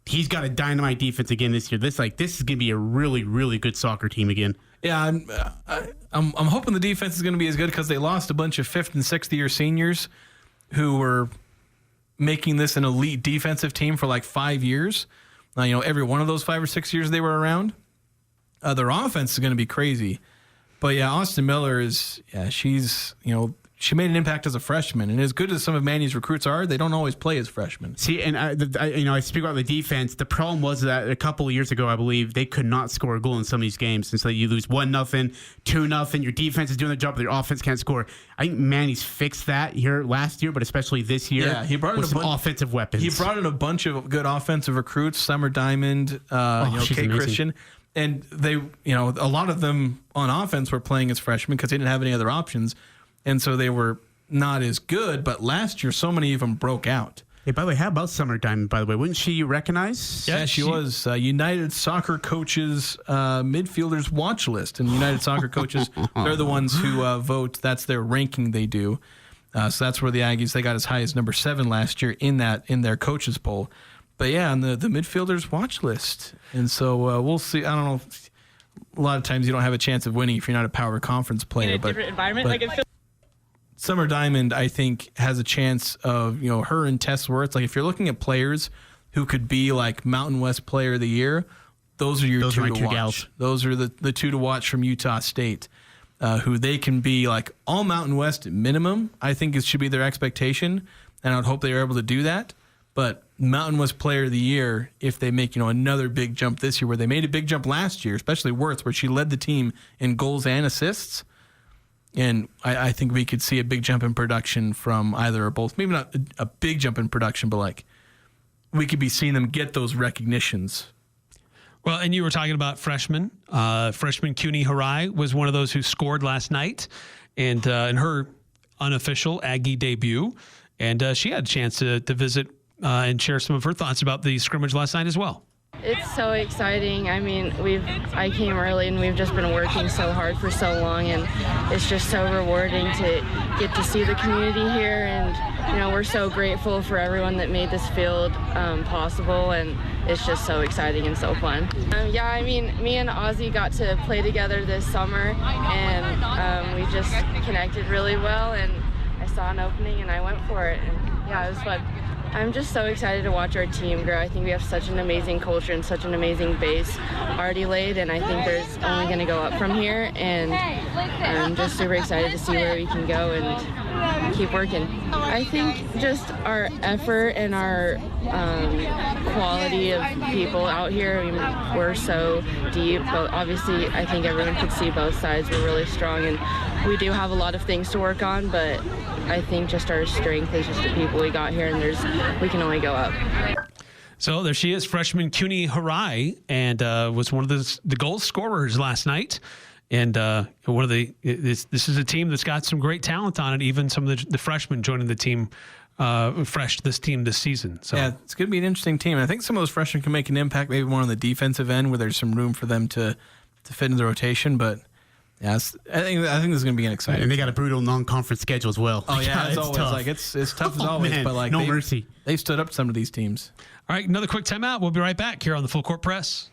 He's got a dynamite defense again this year. This is going to be a really, really good soccer team again. Yeah, I'm hoping the defense is going to be as good because they lost a bunch of 5th and 6th year seniors who were making this an elite defensive team for like 5 years. every one of those 5 or 6 years they were around. Their offense is going to be crazy. But yeah, Austin Miller she's, she made an impact as a freshman, and as good as some of Manny's recruits are, they don't always play as freshmen. See, and I speak about the defense. The problem was that a couple of years ago, I believe, they could not score a goal in some of these games, and so you lose 1-0, 2-0. Your defense is doing their job, but your offense can't score. I think Manny's fixed that here last year, but especially this year. Yeah, he brought in some offensive weapons. He brought in a bunch of good offensive recruits. Summer Diamond, Kate Christian. And they, a lot of them on offense were playing as freshmen because they didn't have any other options. And so they were not as good. But last year, so many of them broke out. Hey, by the way, how about Summer Diamond, by the way? Wouldn't she recognize? Yeah, she was. United Soccer Coaches midfielders watch list. And United Soccer Coaches, they're the ones who vote. That's their ranking they do. So that's where the Aggies, they got as high as number 7 last year in their coaches poll. But yeah, on the midfielders watch list. And so we'll see. I don't know. A lot of times you don't have a chance of winning if you're not a power conference player. In a different environment. Summer Diamond, I think, has a chance of, her and Tess Wertz. Like, if you're looking at players who could be like Mountain West Player of the Year, those are your two to watch. Gals. Those are the two to watch from Utah State, who they can be like all Mountain West at minimum. I think it should be their expectation, and I would hope they are able to do that. But Mountain West Player of the Year, if they make another big jump this year, where they made a big jump last year, especially Wertz, where she led the team in goals and assists. And I think we could see a big jump in production from either or both. Maybe not a big jump in production, but like we could be seeing them get those recognitions. Well, and you were talking about freshmen. Freshman Kunie Hirai was one of those who scored last night, and in her unofficial Aggie debut, and she had a chance to visit and share some of her thoughts about the scrimmage last night as well. It's so exciting. I mean, I came early and we've just been working so hard for so long, and it's just so rewarding to get to see the community here, and we're so grateful for everyone that made this field possible, and it's just so exciting and so fun. I mean, me and Ozzy got to play together this summer, and we just connected really well, and I saw an opening and I went for it, and it was fun. I'm just so excited to watch our team grow. I think we have such an amazing culture and such an amazing base already laid, and I think there's only going to go up from here, and I'm just super excited to see where we can go and keep working. I think just our effort and our quality of people out here, we're so deep, but obviously I think everyone could see both sides. We're really strong, and we do have a lot of things to work on, but I think just our strength is just the people we got here, and we can only go up. So there she is, freshman Kunie Hirai, and was one of the goal scorers last night. And this is a team that's got some great talent on it. Even some of the freshmen joining the team, this season. So yeah, it's going to be an interesting team. I think some of those freshmen can make an impact, maybe more on the defensive end, where there's some room for them to fit in the rotation, but. Yeah, I think this is going to be an exciting. And they got a brutal non-conference schedule as well. Oh yeah, it's always tough. Like it's tough as always, man, but like no mercy. They've stood up to some of these teams. All right, another quick timeout. We'll be right back here on the Full Court Press.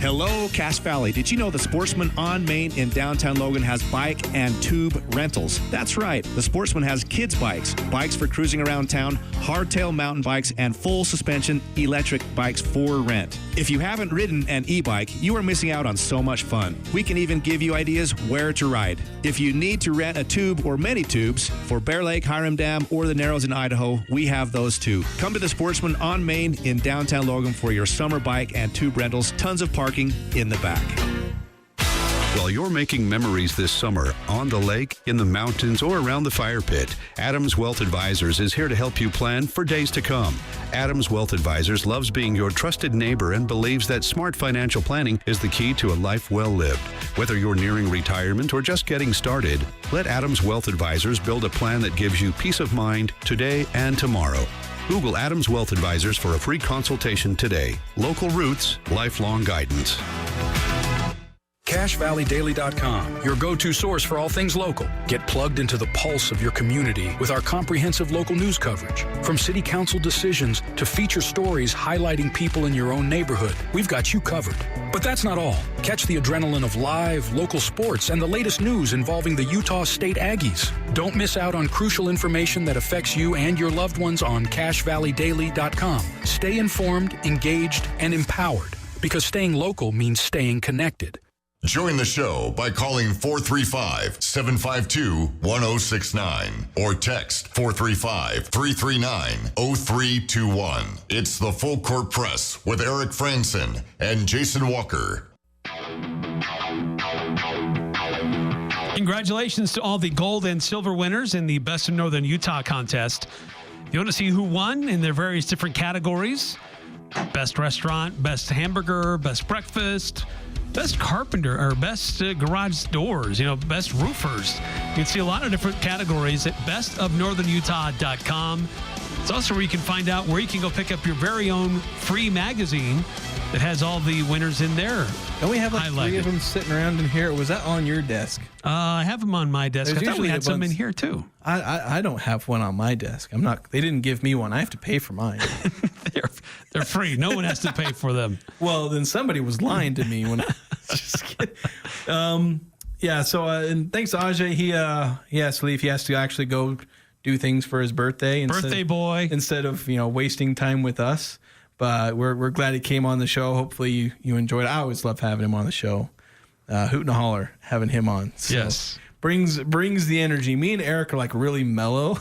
Hello, Cache Valley. Did you know the Sportsman on Main in downtown Logan has bike and tube rentals? That's right. The Sportsman has kids' bikes, bikes for cruising around town, hardtail mountain bikes, and full suspension electric bikes for rent. If you haven't ridden an e-bike, you are missing out on so much fun. We can even give you ideas where to ride. If you need to rent a tube or many tubes for Bear Lake, Hiram Dam, or the Narrows in Idaho, we have those too. Come to the Sportsman on Main in downtown Logan for your summer bike and tube rentals. Tons of parking in the back. While you're making memories this summer on the lake, in the mountains, or around the fire pit, Adams Wealth Advisors is here to help you plan for days to come. Adams Wealth Advisors loves being your trusted neighbor and believes that smart financial planning is the key to a life well lived. Whether you're nearing retirement or just getting started, let Adams Wealth Advisors build a plan that gives you peace of mind today and tomorrow. Google Adams Wealth Advisors for a free consultation today. Local roots, lifelong guidance. CashValleyDaily.com, your go-to source for all things local. Get plugged into the pulse of your community with our comprehensive local news coverage. From city council decisions to feature stories highlighting people in your own neighborhood, we've got you covered. But that's not all. Catch the adrenaline of live, local sports and the latest news involving the Utah State Aggies. Don't miss out on crucial information that affects you and your loved ones on CashValleyDaily.com. Stay informed, engaged, and empowered, because staying local means staying connected. Join the show by calling 435-752-1069 or text 435-339-0321. It's the Full Court Press with Eric Frandsen and Jason Walker. Congratulations to all the gold and silver winners in the Best of Northern Utah contest. You want to see who won in their various different categories? Best restaurant, best hamburger, best breakfast, best carpenter, or best garage doors, best roofers. You can see a lot of different categories at bestofnorthernutah.com. It's also where you can find out where you can go pick up your very own free magazine that has all the winners in there. Don't we have highlighted. 3 of them sitting around in here? Or was that on your desk? I have them on my desk. I thought we had some in here too. I don't have one on my desk. They didn't give me one. I have to pay for mine. They're free. No one has to pay for them. Well, then somebody was lying to me when I just kidding. Yeah. So and thanks to Ajay, he has to leave. He has to actually go do things for his birthday. Birthday boy. Instead of wasting time with us. But we're glad he came on the show. Hopefully you enjoyed it. I always love having him on the show. Hoot and holler having him on. So yes. Brings the energy. Me and Eric are like really mellow.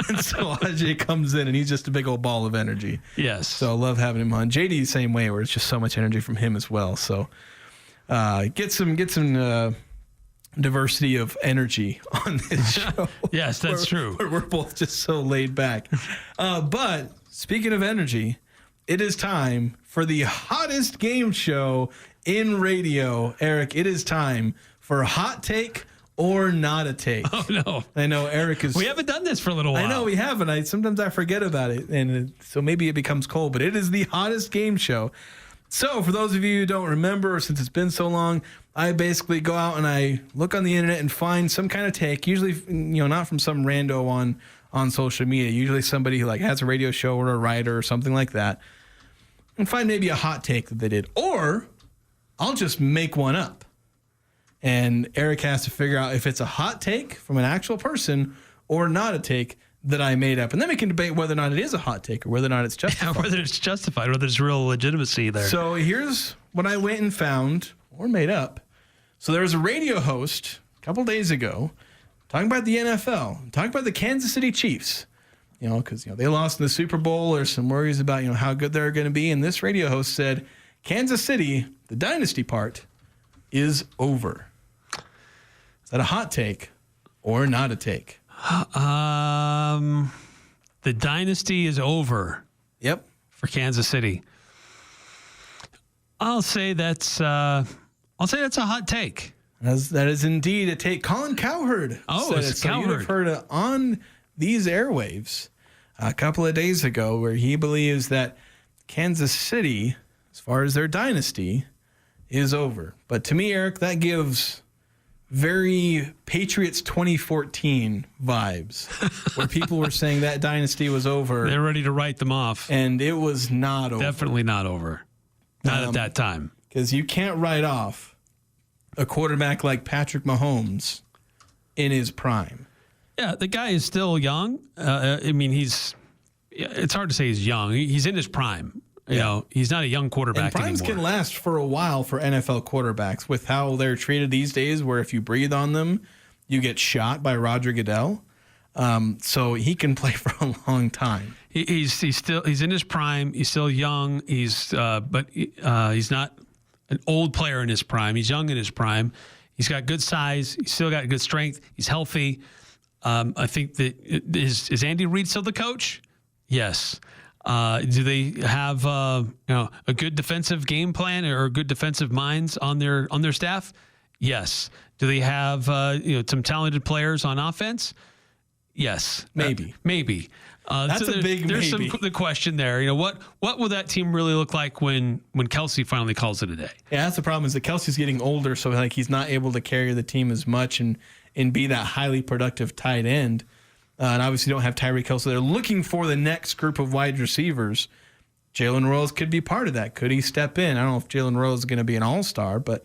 And so Ajay comes in and he's just a big old ball of energy. Yes. So I love having him on. JD the same way, where it's just so much energy from him as well. So get some diversity of energy on this show. Yes, that's true. We're both just so laid back. But speaking of energy, it is time for the hottest game show in radio. Eric, it is time for Hot Take or Not a Take. Oh, no. I know Eric is... We haven't done this for a little while. I know we haven't. Sometimes I forget about it, and so maybe it becomes cold, but it is the hottest game show. So for those of you who don't remember, since it's been so long, I basically go out and I look on the internet and find some kind of take, usually not from some rando on social media, usually somebody who has a radio show or a writer or something like that, and find maybe a hot take that they did. Or I'll just make one up. And Eric has to figure out if it's a hot take from an actual person or not a take that I made up. And then we can debate whether or not it is a hot take or whether or not it's justified. Yeah, whether it's justified, whether there's real legitimacy there. So here's what I went and found or made up. So there was a radio host a couple days ago talking about the NFL, talking about the Kansas City Chiefs. Because they lost in the Super Bowl. There's some worries about how good they're going to be. And this radio host said, Kansas City, the dynasty part, is over. Is that a hot take or not a take? The dynasty is over. Yep. For Kansas City. I'll say that's a hot take. That is indeed a take. Colin Cowherd. It's so Cowherd. You'd have heard it on these airwaves a couple of days ago, where he believes that Kansas City, as far as their dynasty, is over. But to me, Eric, that gives very Patriots 2014 vibes, where people were saying that dynasty was over. They're ready to write them off. And it was not over. Definitely not over. Not at that time. Because you can't write off a quarterback like Patrick Mahomes in his prime. Yeah, the guy is still young. It's hard to say he's young. He's in his prime. He's not a young quarterback and primes anymore. Can last for a while for NFL quarterbacks with how they're treated these days, where if you breathe on them, you get shot by Roger Goodell. So he can play for a long time. He's in his prime. He's still young. He's not an old player in his prime. He's young in his prime. He's got good size. He's still got good strength. He's healthy. I think that is Andy Reid still the coach? Yes. Do they have a good defensive game plan or good defensive minds on their staff? Yes. Do they have some talented players on offense? Yes. Maybe. Maybe. That's a big there's maybe. the question there. You know, what will that team really look like when Kelsey finally calls it a day? Yeah, that's the problem is that Kelsey's getting older, so like he's not able to carry the team as much and be that highly productive tight end. And obviously don't have Tyreek Hill, so they're looking for the next group of wide receivers. Jalen Rose could be part of that. Could he step in? I don't know if Jalen Rose is going to be an all-star, but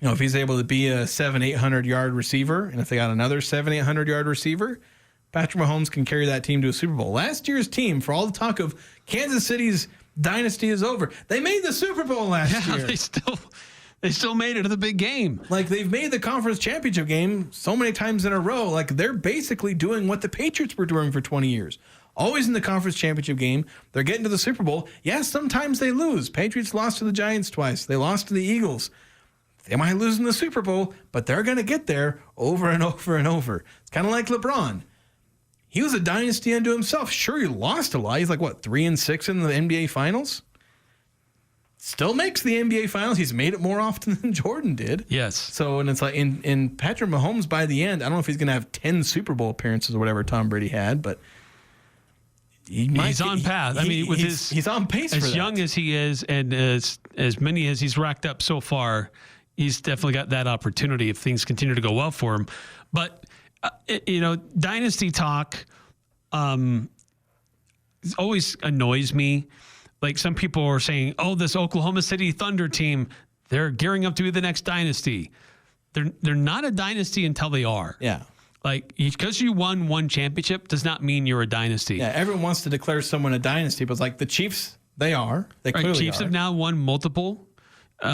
if he's able to be a 700-800 yard receiver, and if they got another 700-800 yard receiver, Patrick Mahomes can carry that team to a Super Bowl. Last year's team, for all the talk of Kansas City's dynasty is over, they made the Super Bowl last year. They still made it to the big game. Like, they've made the conference championship game so many times in a row. Like, they're basically doing what the Patriots were doing for 20 years. Always in the conference championship game. They're getting to the Super Bowl. Yes, sometimes they lose. Patriots lost to the Giants twice. They lost to the Eagles. They might lose in the Super Bowl, but they're going to get there over and over and over. It's kind of like LeBron. He was a dynasty unto himself. Sure, he lost a lot. He's like, 3-6 in the NBA Finals? Still makes the NBA Finals. He's made it more often than Jordan did. Yes. So, and it's like in Patrick Mahomes by the end, I don't know if he's going to have 10 Super Bowl appearances or whatever Tom Brady had, but he's on path. He's on pace for that. As young as he is and as many as he's racked up so far, he's definitely got that opportunity if things continue to go well for him. But, dynasty talk always annoys me. Like, some people are saying, this Oklahoma City Thunder team, they're gearing up to be the next dynasty. They're not a dynasty until they are. Yeah. Like, because you won one championship does not mean you're a dynasty. Yeah, everyone wants to declare someone a dynasty, but it's like the Chiefs, they are. They clearly Chiefs are. have now won multiple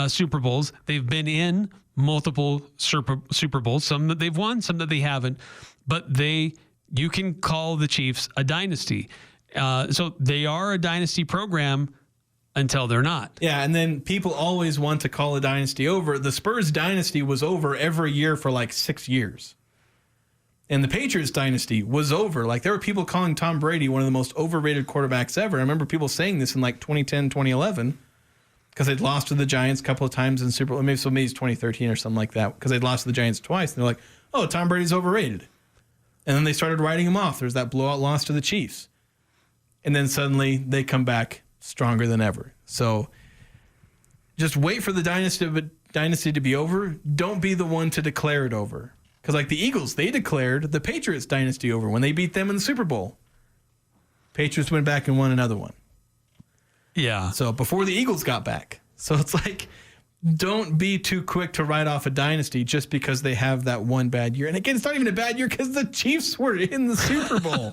Super Bowls. They've been in multiple Super Bowls, some that they've won, some that they haven't. But you can call the Chiefs a dynasty. So they are a dynasty program until they're not. Yeah, and then people always want to call a dynasty over. The Spurs dynasty was over every year for like 6 years. And the Patriots dynasty was over. Like, there were people calling Tom Brady one of the most overrated quarterbacks ever. I remember people saying this in like 2010, 2011, because they'd lost to the Giants a couple of times in Super Bowl. Maybe it's 2013 or something like that, because they'd lost to the Giants twice. And they're like, Tom Brady's overrated. And then they started writing him off. There's that blowout loss to the Chiefs. And then suddenly they come back stronger than ever. So just wait for the dynasty to be over. Don't be the one to declare it over. Because like the Eagles, they declared the Patriots dynasty over when they beat them in the Super Bowl. Patriots went back and won another one. Yeah. So before the Eagles got back. So it's like, don't be too quick to write off a dynasty just because they have that one bad year. And again, it's not even a bad year because the Chiefs were in the Super Bowl.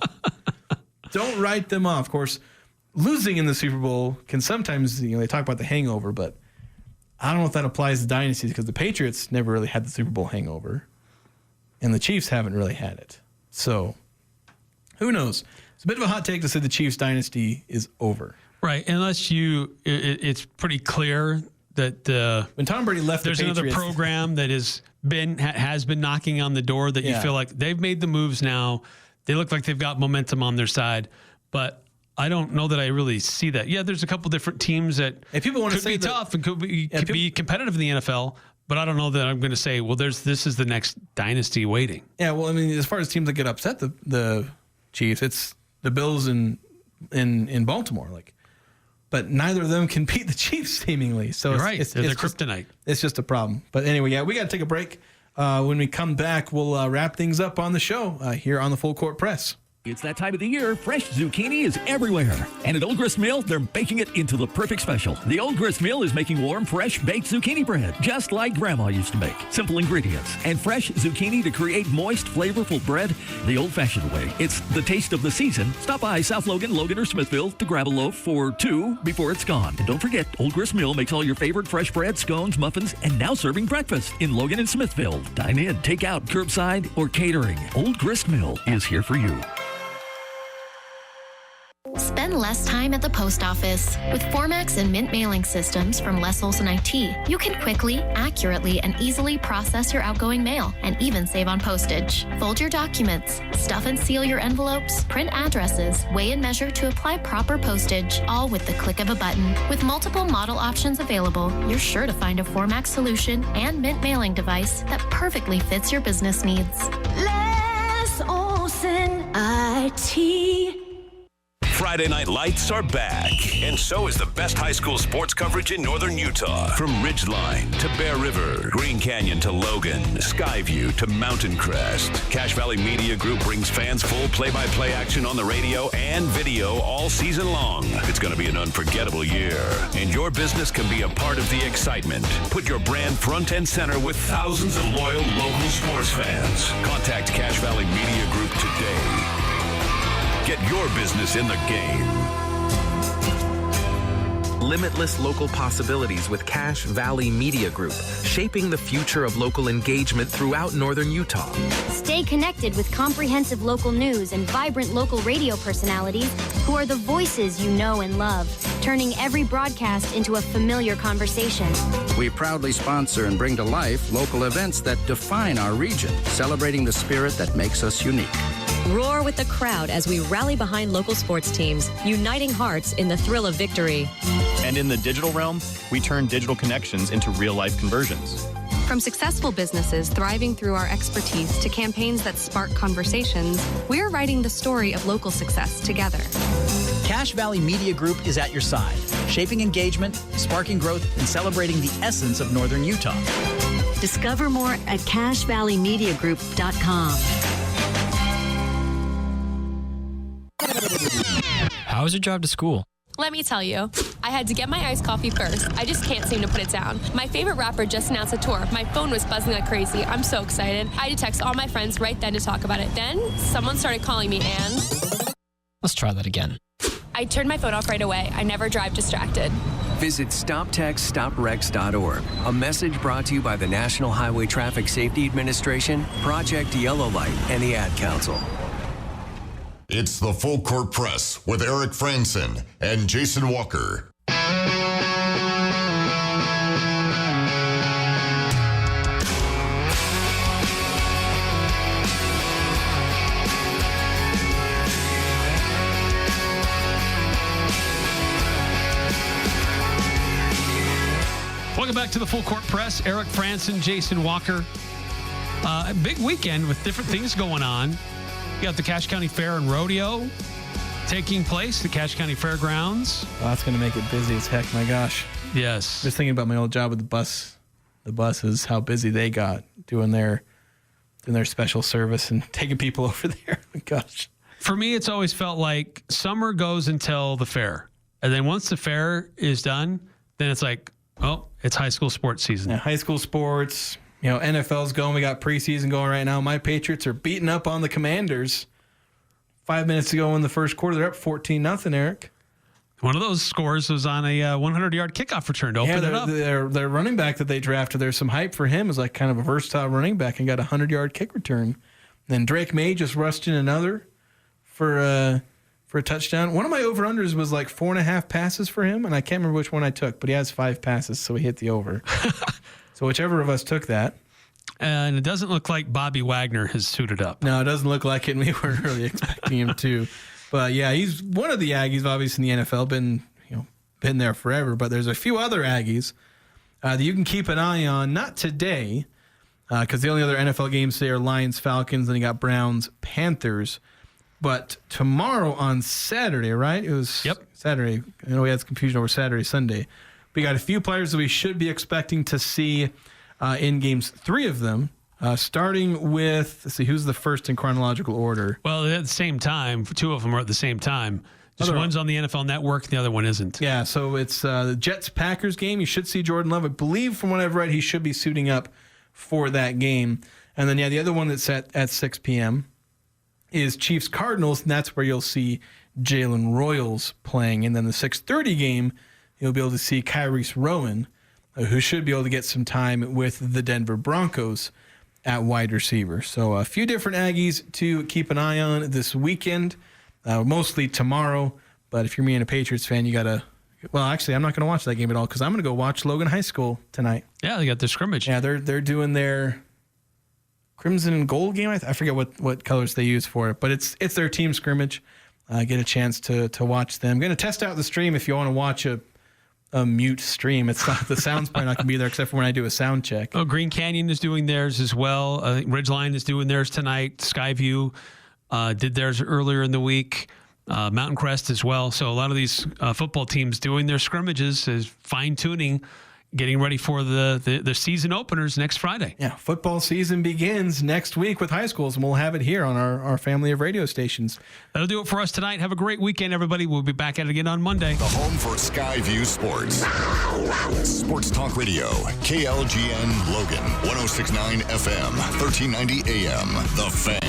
Don't write them off. Of course, losing in the Super Bowl can sometimes, they talk about the hangover, but I don't know if that applies to dynasties because the Patriots never really had the Super Bowl hangover, and the Chiefs haven't really had it. So, who knows? It's a bit of a hot take to say the Chiefs dynasty is over. Right, unless it's pretty clear that when Tom Brady left, there's another program that has been knocking on the door that you feel like they've made the moves now. They look like they've got momentum on their side, but I don't know that I really see that. Yeah, there's a couple different teams that people want to could be tough and could be competitive in the NFL, but I don't know that I'm going to say, this is the next dynasty waiting. Yeah, well, I mean, as far as teams that get upset, the Chiefs, it's the Bills in Baltimore, but neither of them can beat the Chiefs seemingly. So You're right, they're the kryptonite. It's just a problem. But anyway, we got to take a break. When we come back, we'll wrap things up on the show here on the Full Court Press. It's that time of the year. Fresh zucchini is everywhere. And at Old Grist Mill, they're baking it into the perfect special. The Old Grist Mill is making warm, fresh, baked zucchini bread, just like Grandma used to make. Simple ingredients and fresh zucchini to create moist, flavorful bread the old-fashioned way. It's the taste of the season. Stop by South Logan, or Smithville to grab a loaf for $2 before it's gone. And don't forget, Old Grist Mill makes all your favorite fresh bread, scones, muffins, and now serving breakfast in Logan and Smithville. Dine in, take out, curbside, or catering. Old Grist Mill is here for you. Spend less time at the post office. With Formax and Mint mailing systems from Les Olson IT, you can quickly, accurately, and easily process your outgoing mail and even save on postage. Fold your documents, stuff and seal your envelopes, print addresses, weigh and measure to apply proper postage, all with the click of a button. With multiple model options available, you're sure to find a Formax solution and Mint mailing device that perfectly fits your business needs. Les Olson. tea. Friday Night Lights are back, and so is the best high school sports coverage in northern Utah. From Ridgeline to Bear River, Green Canyon to Logan, Skyview to Mountain Crest, Cache Valley Media Group brings fans full play-by-play action on the radio and video all season long. It's going to be an unforgettable year, and your business can be a part of the excitement. Put your brand front and center with thousands of loyal local sports fans. Contact Cache Valley Media Group today. Get your business in the game. Limitless local possibilities with Cache Valley Media Group, shaping the future of local engagement throughout northern Utah. Stay connected with comprehensive local news and vibrant local radio personalities who are the voices you know and love, turning every broadcast into a familiar conversation. We proudly sponsor and bring to life local events that define our region, celebrating the spirit that makes us unique. Roar with the crowd as we rally behind local sports teams, uniting hearts in the thrill of victory. And in the digital realm, we turn digital connections into real-life conversions. From successful businesses thriving through our expertise to campaigns that spark conversations, we're writing the story of local success together. Cache Valley Media Group is at your side, shaping engagement, sparking growth, and celebrating the essence of northern Utah. Discover more at CacheValleyMediaGroup.com. How was your drive to school? Let me tell you, I had to get my iced coffee first. I just can't seem to put it down. My favorite rapper just announced a tour. My phone was buzzing like crazy. I'm so excited. I had to text all my friends right then to talk about it. Then, someone started calling me and... Let's try that again. I turned my phone off right away. I never drive distracted. Visit StopTextStopWrecks.org. A message brought to you by the National Highway Traffic Safety Administration, Project Yellow Light, and the Ad Council. It's the Full Court Press with Eric Frandsen and Jason Walker. Welcome back to the Full Court Press. Eric Frandsen, Jason Walker. A big weekend with different things going on. You got the Cache County Fair and Rodeo taking place, the Cache County Fairgrounds. Oh, that's going to make it busy as heck. My gosh. Yes. Just thinking about my old job with the buses, how busy they got doing their special service and taking people over there. Gosh. For me, it's always felt like summer goes until the fair. And then once the fair is done, then it's like, well, it's high school sports season. Yeah, high school sports. You know, NFL's going. We got preseason going right now. My Patriots are beating up on the Commanders. 5 minutes ago in the first quarter, they're up 14-0, Eric. One of those scores was on a 100-yard kickoff return to open it up. Their running back that they drafted, there's some hype for him as like kind of a versatile running back and got a 100-yard kick return. Then Drake May just rushed in another for a touchdown. One of my over-unders was like 4.5 passes for him, and I can't remember which one I took, but he has 5 passes, so he hit the over. So whichever of us took that. And it doesn't look like Bobby Wagner has suited up. No, it doesn't look like it, and we weren't really expecting him to. But yeah, he's one of the Aggies, obviously in the NFL, been there forever. But there's a few other Aggies that you can keep an eye on. Not today, because the only other NFL games today are Lions, Falcons, and you got Browns, Panthers. But tomorrow on Saturday, right? It was Saturday. I know we had some confusion over Saturday, Sunday. We got a few players that we should be expecting to see in games, 3 of them, starting with, let's see, who's the first in chronological order? Well, at the same time, 2 of them are at the same time. Just one's on the NFL Network, the other one isn't. Yeah, so it's the Jets-Packers game. You should see Jordan Love. I believe from what I've read, he should be suiting up for that game. And then, the other one that's at 6 p.m. is Chiefs-Cardinals, and that's where you'll see Jalen Royals playing. And then the 6:30 game, you'll be able to see Kyrese Rowan, who should be able to get some time with the Denver Broncos at wide receiver. So a few different Aggies to keep an eye on this weekend, mostly tomorrow. But if you're me and a Patriots fan, you got to... Well, actually, I'm not going to watch that game at all because I'm going to go watch Logan High School tonight. Yeah, they got the scrimmage. Yeah, they're doing their crimson and gold game. I forget what colors they use for it, but it's their team scrimmage. Get a chance to watch them. I'm going to test out the stream if you want to watch a mute stream. It's not, the sound's probably not going to be there except for when I do a sound check. Oh, Green Canyon is doing theirs as well. Ridgeline is doing theirs tonight. Skyview. did theirs earlier in the week. Mountain Crest as well. So a lot of these football teams doing their scrimmages is fine-tuning, getting ready for the season openers next Friday. Yeah, football season begins next week with high schools, and we'll have it here on our family of radio stations. That'll do it for us tonight. Have a great weekend, everybody. We'll be back at it again on Monday. The home for Skyview Sports. Sports Talk Radio, KLGN Logan, 106.9 FM, 1390 AM. The Fan.